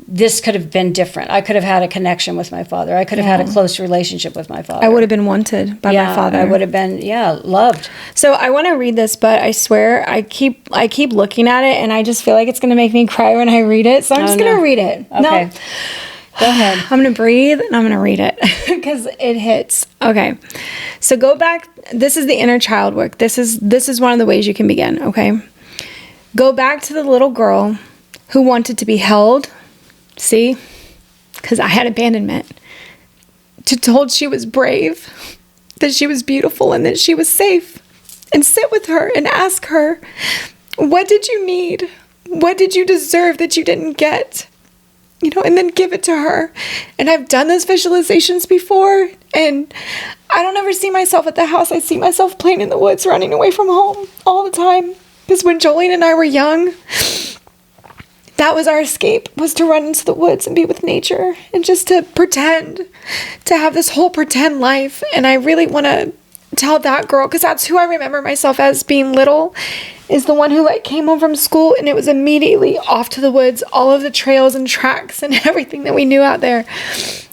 this could have been different. I could have had a connection with my father. I could have had a close relationship with my father. I would have been wanted by my father. I would have been, loved. So I want to read this, but I swear I keep looking at it, and I just feel like it's going to make me cry when I read it. So I'm just going to read it. Okay. No. Go ahead. I'm going to breathe and I'm going to read it because it hits. Okay. So go back. This is the inner child work. This is one of the ways you can begin. Okay. Go back to the little girl who wanted to be held. See? Because I had abandonment. Told she was brave, that she was beautiful, and that she was safe. And sit with her and ask her, what did you need? What did you deserve that you didn't get? And then give it to her. And I've done those visualizations before, and I don't ever see myself at the house. I see myself playing in the woods, running away from home all the time. Because when Jolene and I were young, that was our escape, was to run into the woods and be with nature and just to pretend, to have this whole pretend life. And I really want to tell that girl, because that's who I remember myself as being little, is the one who came home from school and it was immediately off to the woods, all of the trails and tracks and everything that we knew out there,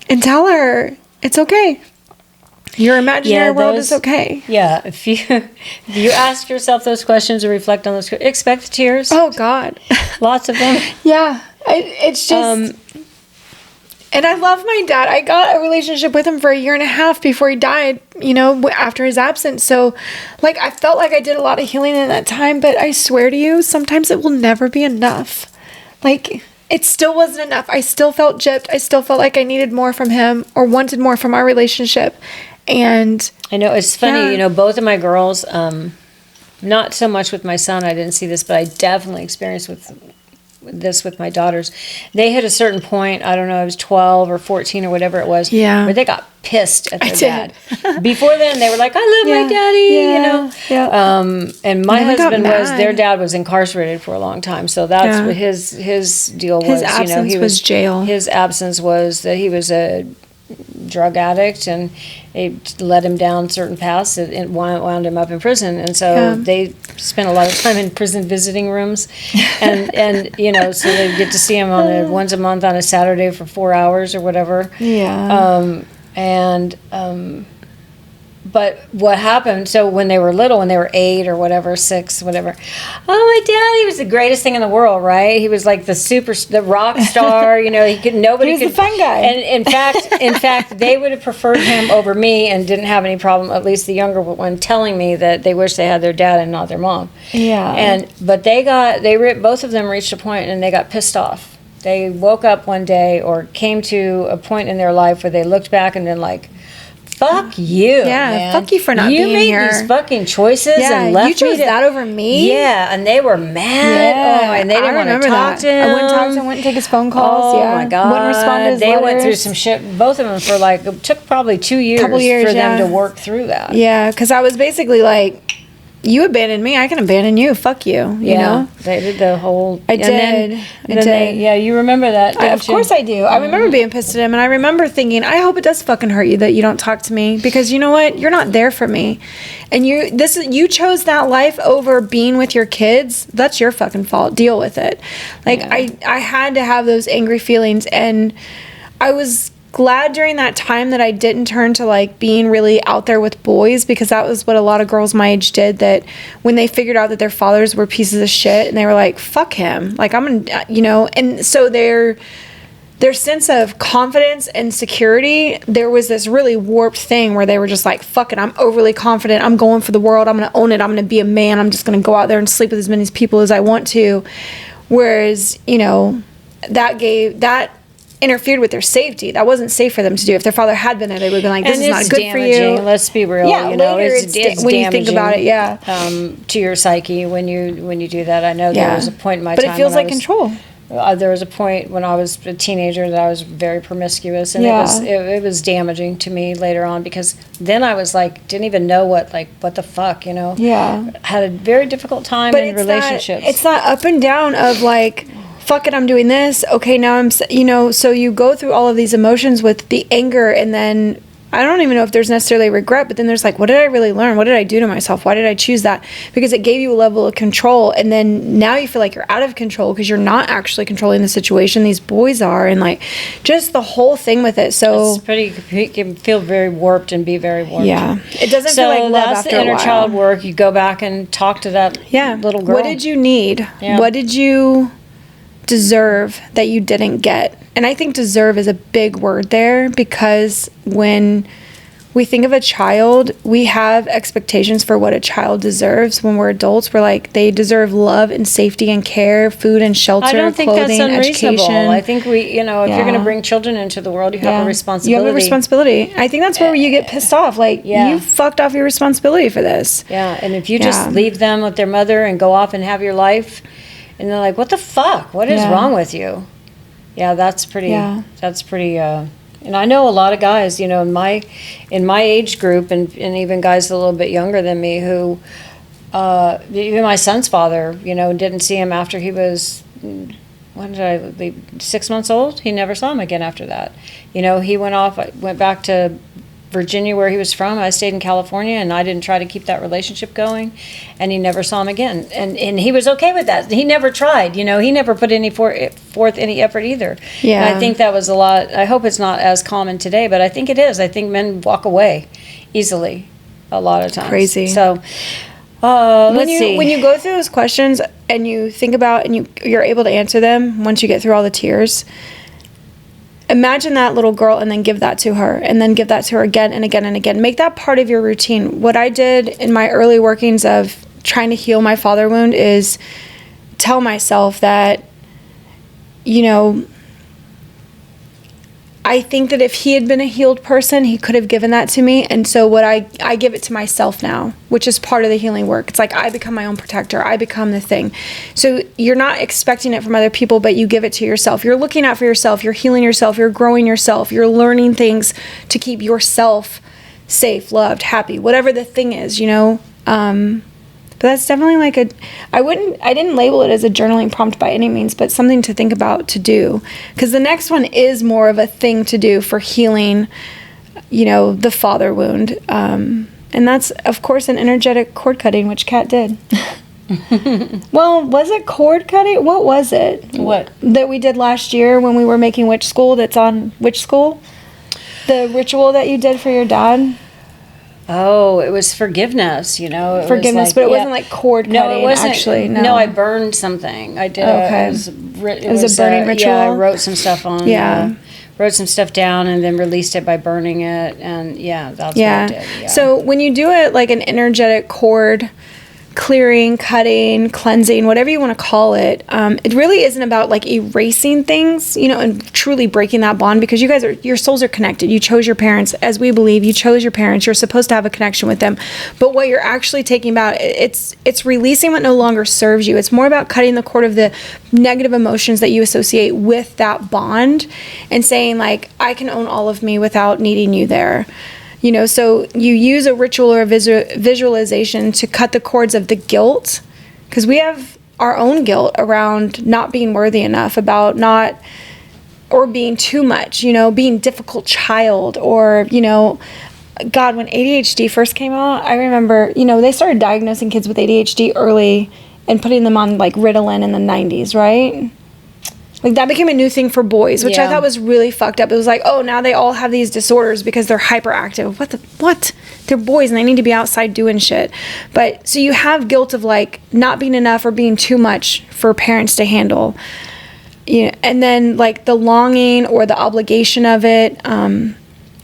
and tell her it's okay. Your imaginary world is okay. Yeah, if you ask yourself those questions or reflect on those, expect tears. Oh God, lots of them. Yeah, it's just. And I love my dad. I got a relationship with him for 1.5 years before he died, after his absence. So, I felt like I did a lot of healing in that time, but I swear to you, sometimes it will never be enough. It still wasn't enough. I still felt gypped. I still felt like I needed more from him or wanted more from our relationship. And I know, it's funny, both of my girls, not so much with my son, I didn't see this, but I definitely experienced with my daughters. They hit a certain point, I don't know, I was 12 or 14 or whatever it was, where they got pissed at their dad. Before then, they were like, I love my daddy, And my husband their dad was incarcerated for a long time, so that's what his deal was. His absence was jail. His absence was that he was a drug addict, and it led him down certain paths and wound him up in prison. And so they spent a lot of time in prison visiting rooms, and so they get to see him once a month on a Saturday for 4 hours or whatever. But what happened, so when they were little, when they were 8 or whatever, 6, whatever, my daddy was the greatest thing in the world, right? He was like the rock star, he was the fun guy. And in fact, they would have preferred him over me and didn't have any problem, at least the younger one, telling me that they wish they had their dad and not their mom. But both of them reached a point and they got pissed off. They woke up one day or came to a point in their life where they looked back and then fuck you, man. Fuck you for not being here. You made these fucking choices and left you chose that over me. Yeah, and they were mad. And they didn't want to talk to him. I wouldn't talk to him, wouldn't take his phone calls. Oh my God. Wouldn't respond to his letters. Went through some shit, both of them, for it took probably 2 years, for them to work through that. Yeah, because I was basically you abandoned me, I can abandon you. Fuck you. You know? They did the whole... I did. You remember that, don't you? Of course I do. I remember being pissed at him, and I remember thinking, I hope it does fucking hurt you that you don't talk to me, because you know what? You're not there for me. And you chose that life over being with your kids. That's your fucking fault. Deal with it. I had to have those angry feelings, and I was glad during that time that I didn't turn to being really out there with boys, because that was what a lot of girls my age did, that when they figured out that their fathers were pieces of shit and they were like, fuck him, I'm gonna, and so their sense of confidence and security, there was this really warped thing where they were just like, fuck it, I'm overly confident, I'm going for the world, I'm gonna own it, I'm gonna be a man, I'm just gonna go out there and sleep with as many people as I want to. Whereas, that interfered with their safety. That wasn't safe for them to do. If their father had been there, they would have been like, this is not good for you. Let's be real. Yeah, you know, later it's when you think about it, to your psyche when you do that. I know there was a point in my time. But it feels like control. There was a point when I was a teenager that I was very promiscuous, and it was damaging to me later on, because then I was like, didn't even know what the fuck, you know? Yeah. Had a very difficult time in relationships. It's that up and down of like, fuck it, I'm doing this. Okay, now I'm, you know, so you go through all of these emotions with the anger, and then I don't even know if there's necessarily regret, but then there's like, what did I really learn? What did I do to myself? Why did I choose that? Because it gave you a level of control, and then now you feel like you're out of control because you're not actually controlling the situation. These boys are, and like just the whole thing with it. So it can feel very warped and be very warped. Yeah, it doesn't feel like love that's after the inner a while. child work. You go back and talk to that little girl. What did you need? Yeah. What did you deserve that you didn't get? And I think deserve is a big word there, because when we think of a child, we have expectations for what a child deserves. When we're adults, we're like, they deserve love and safety and care, food and shelter, I don't think clothing, that's unreasonable. education. I think if you're going to bring children into the world, you have a responsibility. You have a responsibility. I think that's where you get pissed off. Like, you fucked off your responsibility for this. Yeah, and if you just leave them with their mother and go off and have your life, and they're like, what the fuck? What is wrong with you? Yeah, that's pretty, and I know a lot of guys, you know, in my age group, and even guys a little bit younger than me, who, even my son's father, you know, didn't see him after he was, when did I leave? 6 months old? He never saw him again after that. You know, he went back to Virginia, where he was from. I stayed in California, and I didn't try to keep that relationship going, and he never saw him again. And he was okay with that. He never tried, you know, he never put forth any effort either. Yeah. And I think that was a lot. I hope it's not as common today, but I think it is. I think men walk away easily a lot of times. Crazy. So, let's see. When you go through those questions and you think about, and you're able to answer them once you get through all the tears, imagine that little girl, and then give that to her, and then give that to her again and again and again. Make that part of your routine. What I did in my early workings of trying to heal my father wound is tell myself that, you know, I think that if he had been a healed person, he could have given that to me. And so what I give it to myself now, which is part of the healing work. It's like I become my own protector. I become the thing. So you're not expecting it from other people, but you give it to yourself. You're looking out for yourself. You're healing yourself. You're growing yourself. You're learning things to keep yourself safe, loved, happy, whatever the thing is, you know. But that's definitely like I didn't label it as a journaling prompt by any means, but something to think about to do. Because the next one is more of a thing to do for healing, you know, the father wound. And that's, of course, an energetic cord cutting, which Kat did. Well, was it cord cutting? What was it? What? That we did last year when we were making Witch School, that's on Witch School? The ritual that you did for your dad? Oh, it was forgiveness, you know. Forgiveness, but it wasn't like cord cutting, no, it wasn't, actually. No, I burned something. I did. Okay. It was a burning ritual? Yeah, I wrote some stuff on. Yeah. Wrote some stuff down and then released it by burning it. And that's what I did. Yeah. So when you do it like an energetic cord clearing, cutting, cleansing, whatever you want to call it, it really isn't about like erasing things, you know, and truly breaking that bond, because your souls are connected. You chose your parents, as we believe. You chose your parents. You're supposed to have a connection with them. But what you're actually taking about, it's releasing what no longer serves you. It's more about cutting the cord of the negative emotions that you associate with that bond, and saying like, I can own all of me without needing you there. You know, so you use a ritual or a visualization to cut the cords of the guilt, because we have our own guilt around not being worthy enough, about not, or being too much, you know, being difficult child, or, you know, God, when ADHD first came out, I remember, you know, they started diagnosing kids with ADHD early and putting them on like Ritalin in the 90s, right? Like that became a new thing for boys, which I thought was really fucked up. It was like, oh, now they all have these disorders because they're hyperactive. What? They're boys and they need to be outside doing shit. But so you have guilt of like not being enough or being too much for parents to handle. You know, and then like the longing or the obligation of it,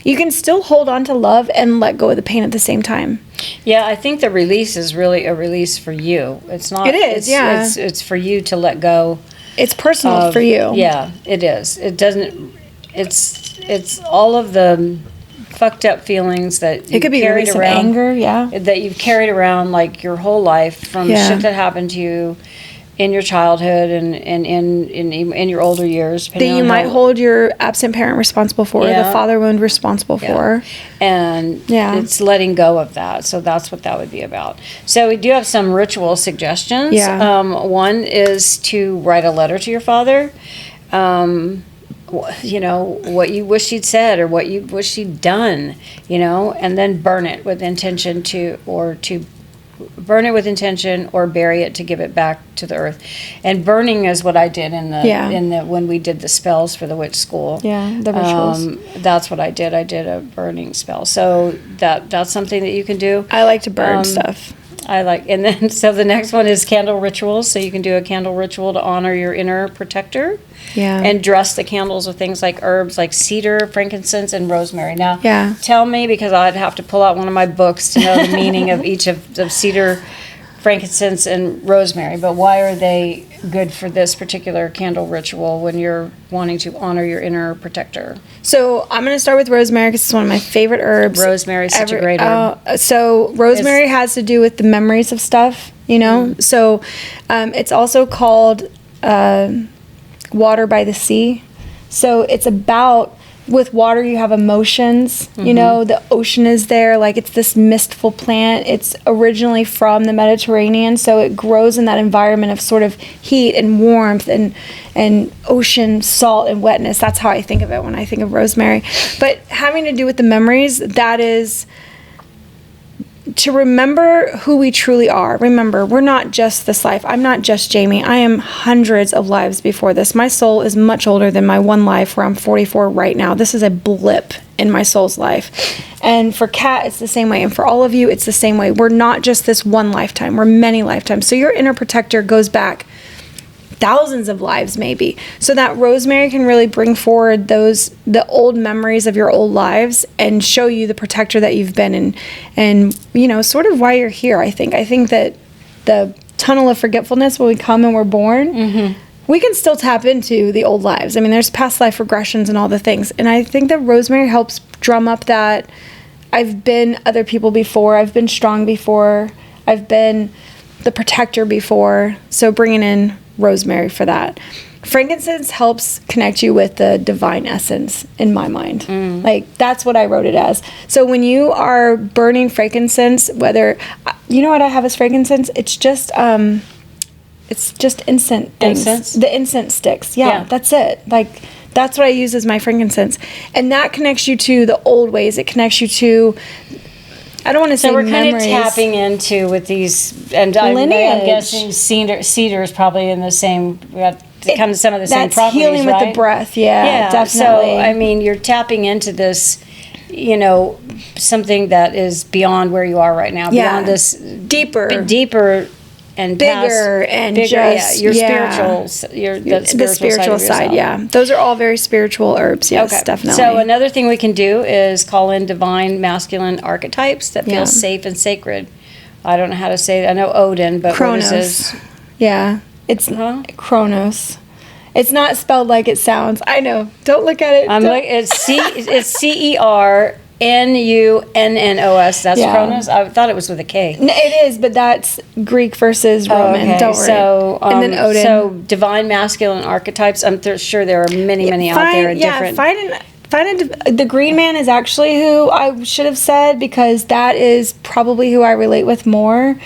you can still hold on to love and let go of the pain at the same time. Yeah, I think the release is really a release for you. It's not. It is, It's for you to let go. It's personal for you. Yeah, it is. It doesn't. it's all of the fucked up feelings that It could be carried release of around, anger, yeah. that you've carried around like your whole life from Yeah. shit that happened to you in your childhood and in your older years. That you might hold your absent parent responsible for, Yeah. the father wound responsible for. And Yeah. it's letting go of that. So that's what that would be about. So we do have some ritual suggestions. Yeah. One is to write a letter to your father. You know, what you wish he'd said or what you wish he'd done, you know, and then burn it with intention burn it with intention or bury it to give it back to the earth. And burning is what I did in the when we did the spells for the witch school. Yeah, the rituals. That's what I did. I did a burning spell. So that's something that you can do. I like to burn stuff. And then so the next one is candle rituals. So you can do a candle ritual to honor your inner protector. Yeah. And dress the candles with things like herbs like cedar, frankincense, and rosemary. Now, Yeah. tell me, because I'd have to pull out one of my books to know the meaning of each of the cedar, frankincense, and rosemary. But why are they good for this particular candle ritual when you're wanting to honor your inner protector? So I'm going to start with rosemary because it's one of my favorite herbs. Rosemary is such a great herb. So rosemary has to do with the memories of stuff, you know? So it's also called water by the sea. So it's about, with water you have emotions, you know, the ocean is there, like it's this mistful plant. It's originally from the Mediterranean, so it grows in that environment of sort of heat and warmth and ocean salt and wetness. That's how I think of it when I think of rosemary. But having to do with the memories, that is to remember who we truly are. Remember, we're not just this life. I'm not just Jayme. I am hundreds of lives before this. My soul is much older than my one life where I'm 44 right now. This is a blip in my soul's life. And for Kat, it's the same way. And for all of you, it's the same way. We're not just this one lifetime. We're many lifetimes. So your inner protector goes back thousands of lives maybe. So that rosemary can really bring forward the old memories of your old lives and show you the protector that you've been and you know, sort of why you're here. I think that the tunnel of forgetfulness, when we come and we're born, we can still tap into the old lives. I mean, there's past life regressions and all the things. And I think that rosemary helps drum up that I've been other people before. I've been strong before. I've been the protector before. So bringing in rosemary for that. Frankincense helps connect you with the divine essence in my mind. Like that's what I wrote it as. So when you are burning frankincense, whether you know what I have as frankincense, it's just incense things. Incense? The incense sticks. Yeah, that's it. Like that's what I use as my frankincense. And that connects you to the old ways. It connects you to, I don't want to say we're memories. kind of tapping into with these, and I'm guessing cedar is probably in the same. We have to come to some of the same properties, healing right? with the breath. Yeah, definitely. So I mean, you're tapping into this, you know, something that is beyond where you are right now. Beyond this deeper and bigger and bigger, just your spiritual, the spiritual side. Yeah, those are all very spiritual herbs. Yes, definitely. So another thing we can do is call in divine masculine archetypes that feel safe and sacred. I don't know how to say it. I know Odin, but Kronos. what is this? Yeah, it's Kronos. It's not spelled like it sounds. I know. Don't look at it. It's CERNUNNOS. That's Kronos. I thought it was with a K. No, it is, but that's Greek versus Roman. Okay. Don't worry. So, and then Odin. So divine masculine archetypes. I'm sure there are many out there. The Green Man is actually who I should have said because that is probably who I relate with more.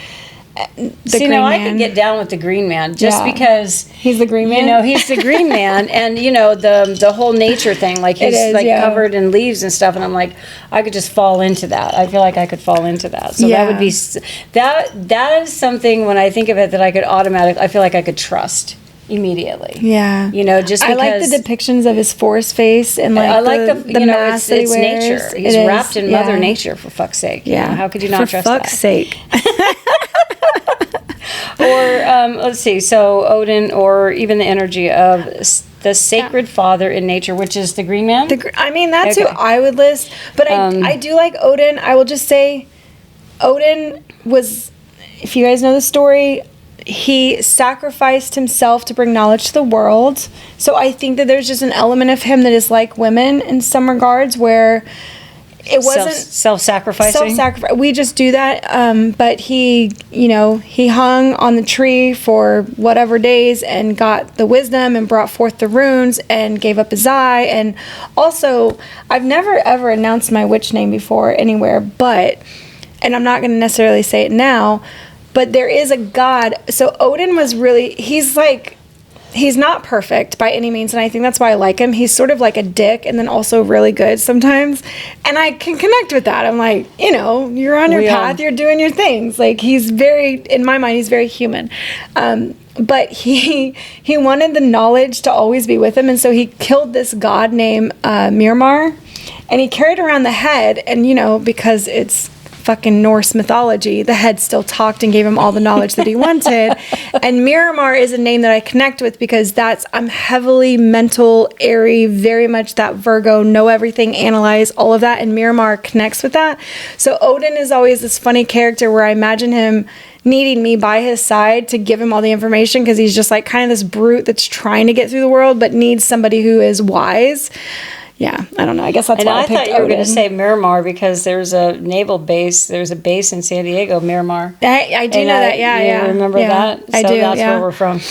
I could get down with the Green Man just because he's the Green Man. You know, he's the Green Man, and you know the whole nature thing. Like he's covered in leaves and stuff, and I'm like, I could just fall into that. I feel like I could fall into that. So that would be that is something when I think of it that I could automatically. I feel like I could trust immediately. Yeah, you know, just because I like the depictions of his forest face and like I like the mask that he wears. Nature. He's wrapped in Mother Nature for fuck's sake. Yeah, you know, how could you not trust that? For fuck's sake. Or let's see, so Odin, or even the energy of the sacred father in nature, which is the Green Man. That's who I would list. But I do like Odin. I will just say, Odin was, if you guys know the story, he sacrificed himself to bring knowledge to the world. So I think that there's just an element of him that is like women in some regards, where it wasn't self-sacrificing. We just do that. But he, he hung on the tree for whatever days and got the wisdom and brought forth the runes and gave up his eye. And also, I've never ever announced my witch name before anywhere, and I'm not going to necessarily say it now, but there is a god. So Odin was really, he's not perfect by any means, and I think that's why I like him. He's sort of like a dick and then also really good sometimes. And I can connect with that. I'm like, you're on your path, you're doing your things. Like, he's very, in my mind, he's very human. But he wanted the knowledge to always be with him, and so he killed this god named Miramar, and he carried around the head, and because it's fucking Norse mythology, the head still talked and gave him all the knowledge that he wanted. And Miramar is a name that I connect with because I'm heavily mental, airy, very much that Virgo, know everything, analyze, all of that, and Miramar connects with that. So Odin is always this funny character where I imagine him needing me by his side to give him all the information, because he's just like kind of this brute that's trying to get through the world but needs somebody who is wise. Yeah, I don't know. I guess that's why I picked Odin. And I thought you were going to say Miramar because there's a naval base. There's a base in San Diego, Miramar. I do know that. Yeah. You remember that? I do. That's where we're from.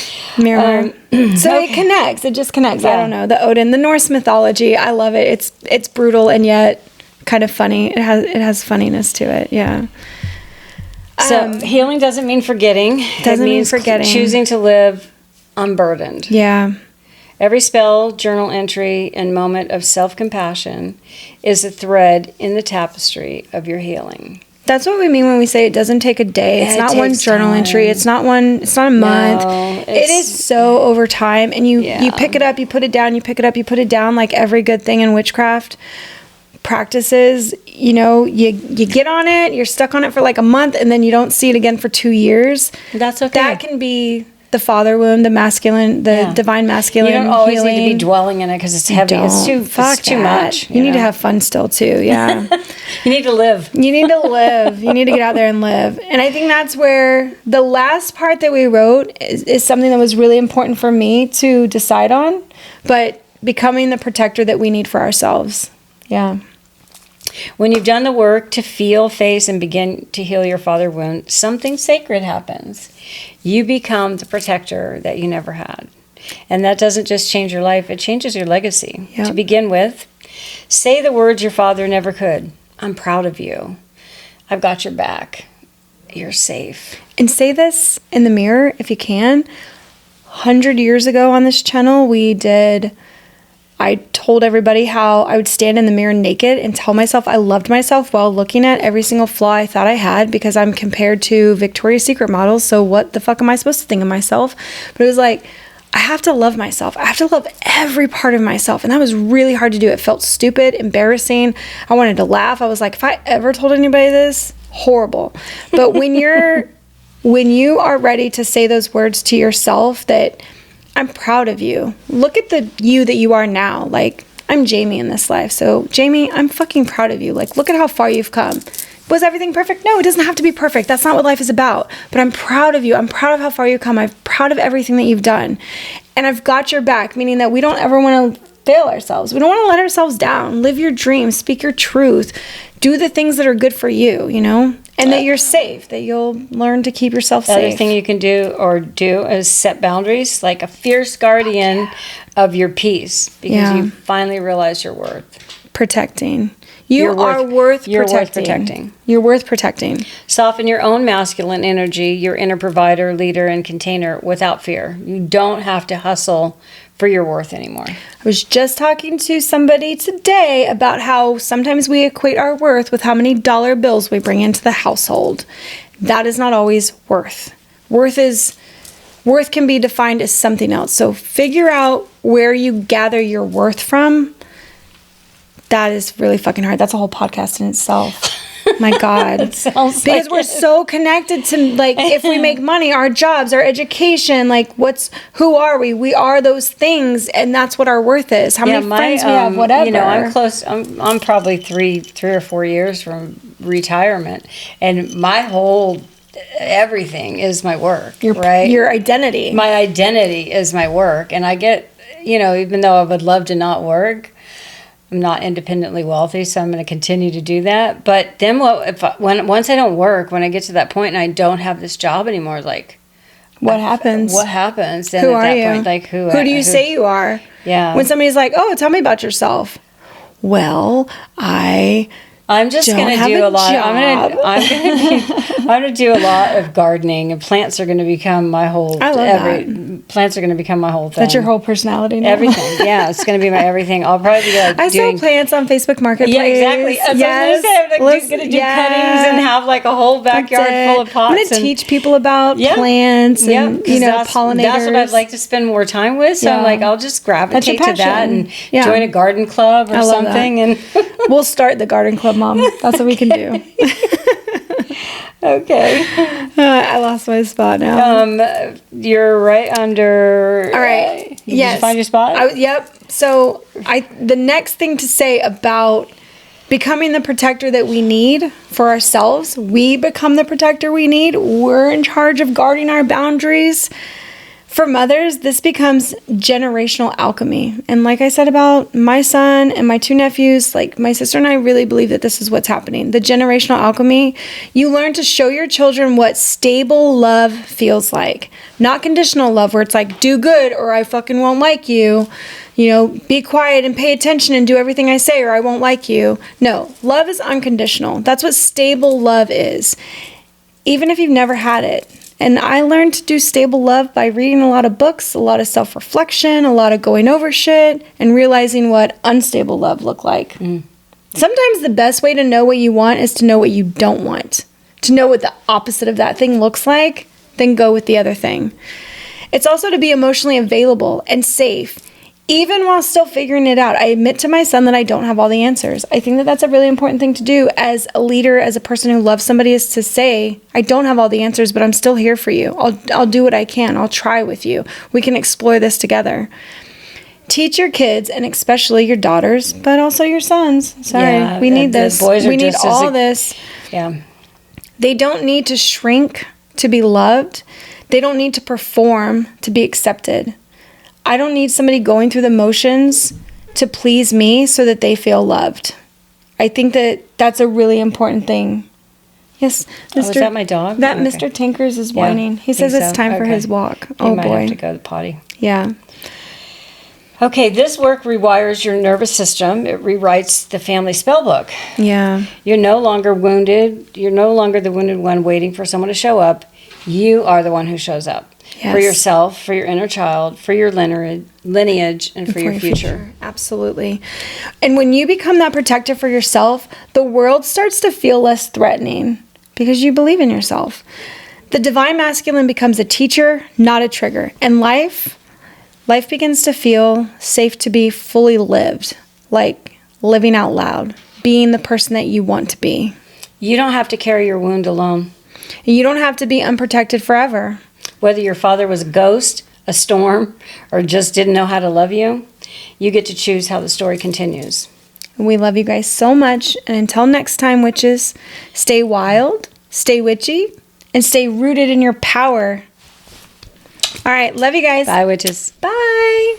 Miramar. So it connects. It just connects. Yeah. I don't know. The Odin, the Norse mythology. I love it. It's brutal and yet kind of funny. It has funniness to it. Yeah. So healing doesn't mean forgetting. Doesn't mean forgetting. Choosing to live unburdened. Yeah. Every spell, journal entry, and moment of self-compassion is a thread in the tapestry of your healing. That's what we mean when we say it doesn't take a day. It's not one journal entry. It's not a month. No, it is so over time. And you pick it up, you put it down, you pick it up, you put it down, like every good thing in witchcraft practices. You get on it, you're stuck on it for like a month, and then you don't see it again for 2 years. That's okay. That can be the father wound, the masculine, the divine masculine. You don't always healing. need to be dwelling in it because it's heavy. It's too much. You need to have fun still too. Yeah. You need to live. You need to live. You need to get out there and live. And I think that's where the last part that we wrote is something that was really important for me to decide on, but becoming the protector that we need for ourselves. Yeah. When you've done the work to feel, face, and begin to heal your father wound, something sacred happens. You become the protector that you never had. And that doesn't just change your life, it changes your legacy. Yep. To begin with, say the words your father never could. I'm proud of you. I've got your back. You're safe. And say this in the mirror if you can. 100 years ago on this channel, I told everybody how I would stand in the mirror naked and tell myself I loved myself while looking at every single flaw I thought I had, because I'm compared to Victoria's Secret models. So what the fuck am I supposed to think of myself? But it was like, I have to love myself. I have to love every part of myself. And that was really hard to do. It felt stupid, embarrassing. I wanted to laugh. I was like, if I ever told anybody this, horrible. But when you are ready to say those words to yourself that I'm proud of you. Look at the you that you are now. Like, I'm Jayme in this life. So, Jayme, I'm fucking proud of you. Like, look at how far you've come. Was everything perfect? No, it doesn't have to be perfect. That's not what life is about. But I'm proud of you. I'm proud of how far you've come. I'm proud of everything that you've done. And I've got your back, meaning that we don't ever want to fail ourselves. We don't want to let ourselves down. Live your dreams. Speak your truth. Do the things that are good for you, And that you're safe, that you'll learn to keep yourself safe. The other thing you can do is set boundaries, like a fierce guardian of your peace, because you finally realize your worth. Protecting. You're worth protecting. You're worth protecting. Soften your own masculine energy, your inner provider, leader, and container without fear. You don't have to hustle for your worth anymore. I was just talking to somebody today about how sometimes we equate our worth with how many dollar bills we bring into the household. That is not always worth. Worth can be defined as something else. So figure out where you gather your worth from. That is really fucking hard. That's a whole podcast in itself. My God. Because we're so connected to, like, if we make money, our jobs, our education, like, who are we? We are those things, and that's what our worth is. How many friends we have, whatever. I'm close. I'm probably three or 4 years from retirement, and my whole everything is my work, right? Your identity. My identity is my work. And I get, even though I would love to not work, I'm not independently wealthy, so I'm going to continue to do that. But then once I don't work, when I get to that point and I don't have this job anymore, like, what happens? What happens then who at are that you? point? Like, who do you say you are? Yeah. When somebody's like, "Oh, tell me about yourself." Well, I'm just going to do a lot. I'm going to do a lot of gardening, and plants are going to become my whole. I love that. Plants are going to become my whole thing. That's your whole personality now. Everything. Yeah, it's going to be my everything. I'll probably be like I sell plants on Facebook Marketplace. Yeah, exactly. That's what I was going to say. I'm going to do cuttings and have like a whole backyard full of pots. I'm going to teach people about plants and pollinators. That's what I'd like to spend more time with. So I'm like, I'll just gravitate to that and join a garden club or something. And we'll start the garden club, Mom. That's what we can do. Okay. I lost my spot now. You're right under. All right. Did you find your spot? Yep. So the next thing to say about becoming the protector that we need for ourselves, we become the protector we need. We're in charge of guarding our boundaries. For mothers, this becomes generational alchemy. And like I said about my son and my 2 nephews, like my sister and I really believe that this is what's happening. The generational alchemy, you learn to show your children what stable love feels like. Not conditional love where it's like, do good or I fucking won't like you. Be quiet and pay attention and do everything I say or I won't like you. No, love is unconditional. That's what stable love is. Even if you've never had it. And I learned to do stable love by reading a lot of books, a lot of self-reflection, a lot of going over shit, and realizing what unstable love looked like. Sometimes the best way to know what you want is to know what you don't want. To know what the opposite of that thing looks like, then go with the other thing. It's also to be emotionally available and safe, even while still figuring it out. I admit to my son that I don't have all the answers. I think that that's a really important thing to do as a leader, as a person who loves somebody, is to say, I don't have all the answers, but I'm still here for you. I'll do what I can. I'll try with you. We can explore this together. Teach your kids, and especially your daughters, but also your sons. Sorry, we need this. We need all this. Yeah. They don't need to shrink to be loved. They don't need to perform to be accepted. I don't need somebody going through the motions to please me so that they feel loved. I think that that's a really important thing. Yes, Mr. Is that my dog? That okay. Mr. Tinkers is whining. He says it's time for his walk. He might have to go to the potty. Yeah. Okay, this work rewires your nervous system. It rewrites the family spell book. Yeah. You're no longer wounded. You're no longer the wounded one waiting for someone to show up. You are the one who shows up. Yes. For yourself, for your inner child, for your lineage, and for your future. Absolutely. And when you become that protector for yourself, the world starts to feel less threatening because you believe in yourself. The divine masculine becomes a teacher, not a trigger. And life begins to feel safe to be fully lived, like living out loud, being the person that you want to be. You don't have to carry your wound alone. You don't have to be unprotected forever. Whether your father was a ghost, a storm, or just didn't know how to love you, you get to choose how the story continues. We love you guys so much. And until next time, witches, stay wild, stay witchy, and stay rooted in your power. All right. Love you guys. Bye, witches. Bye.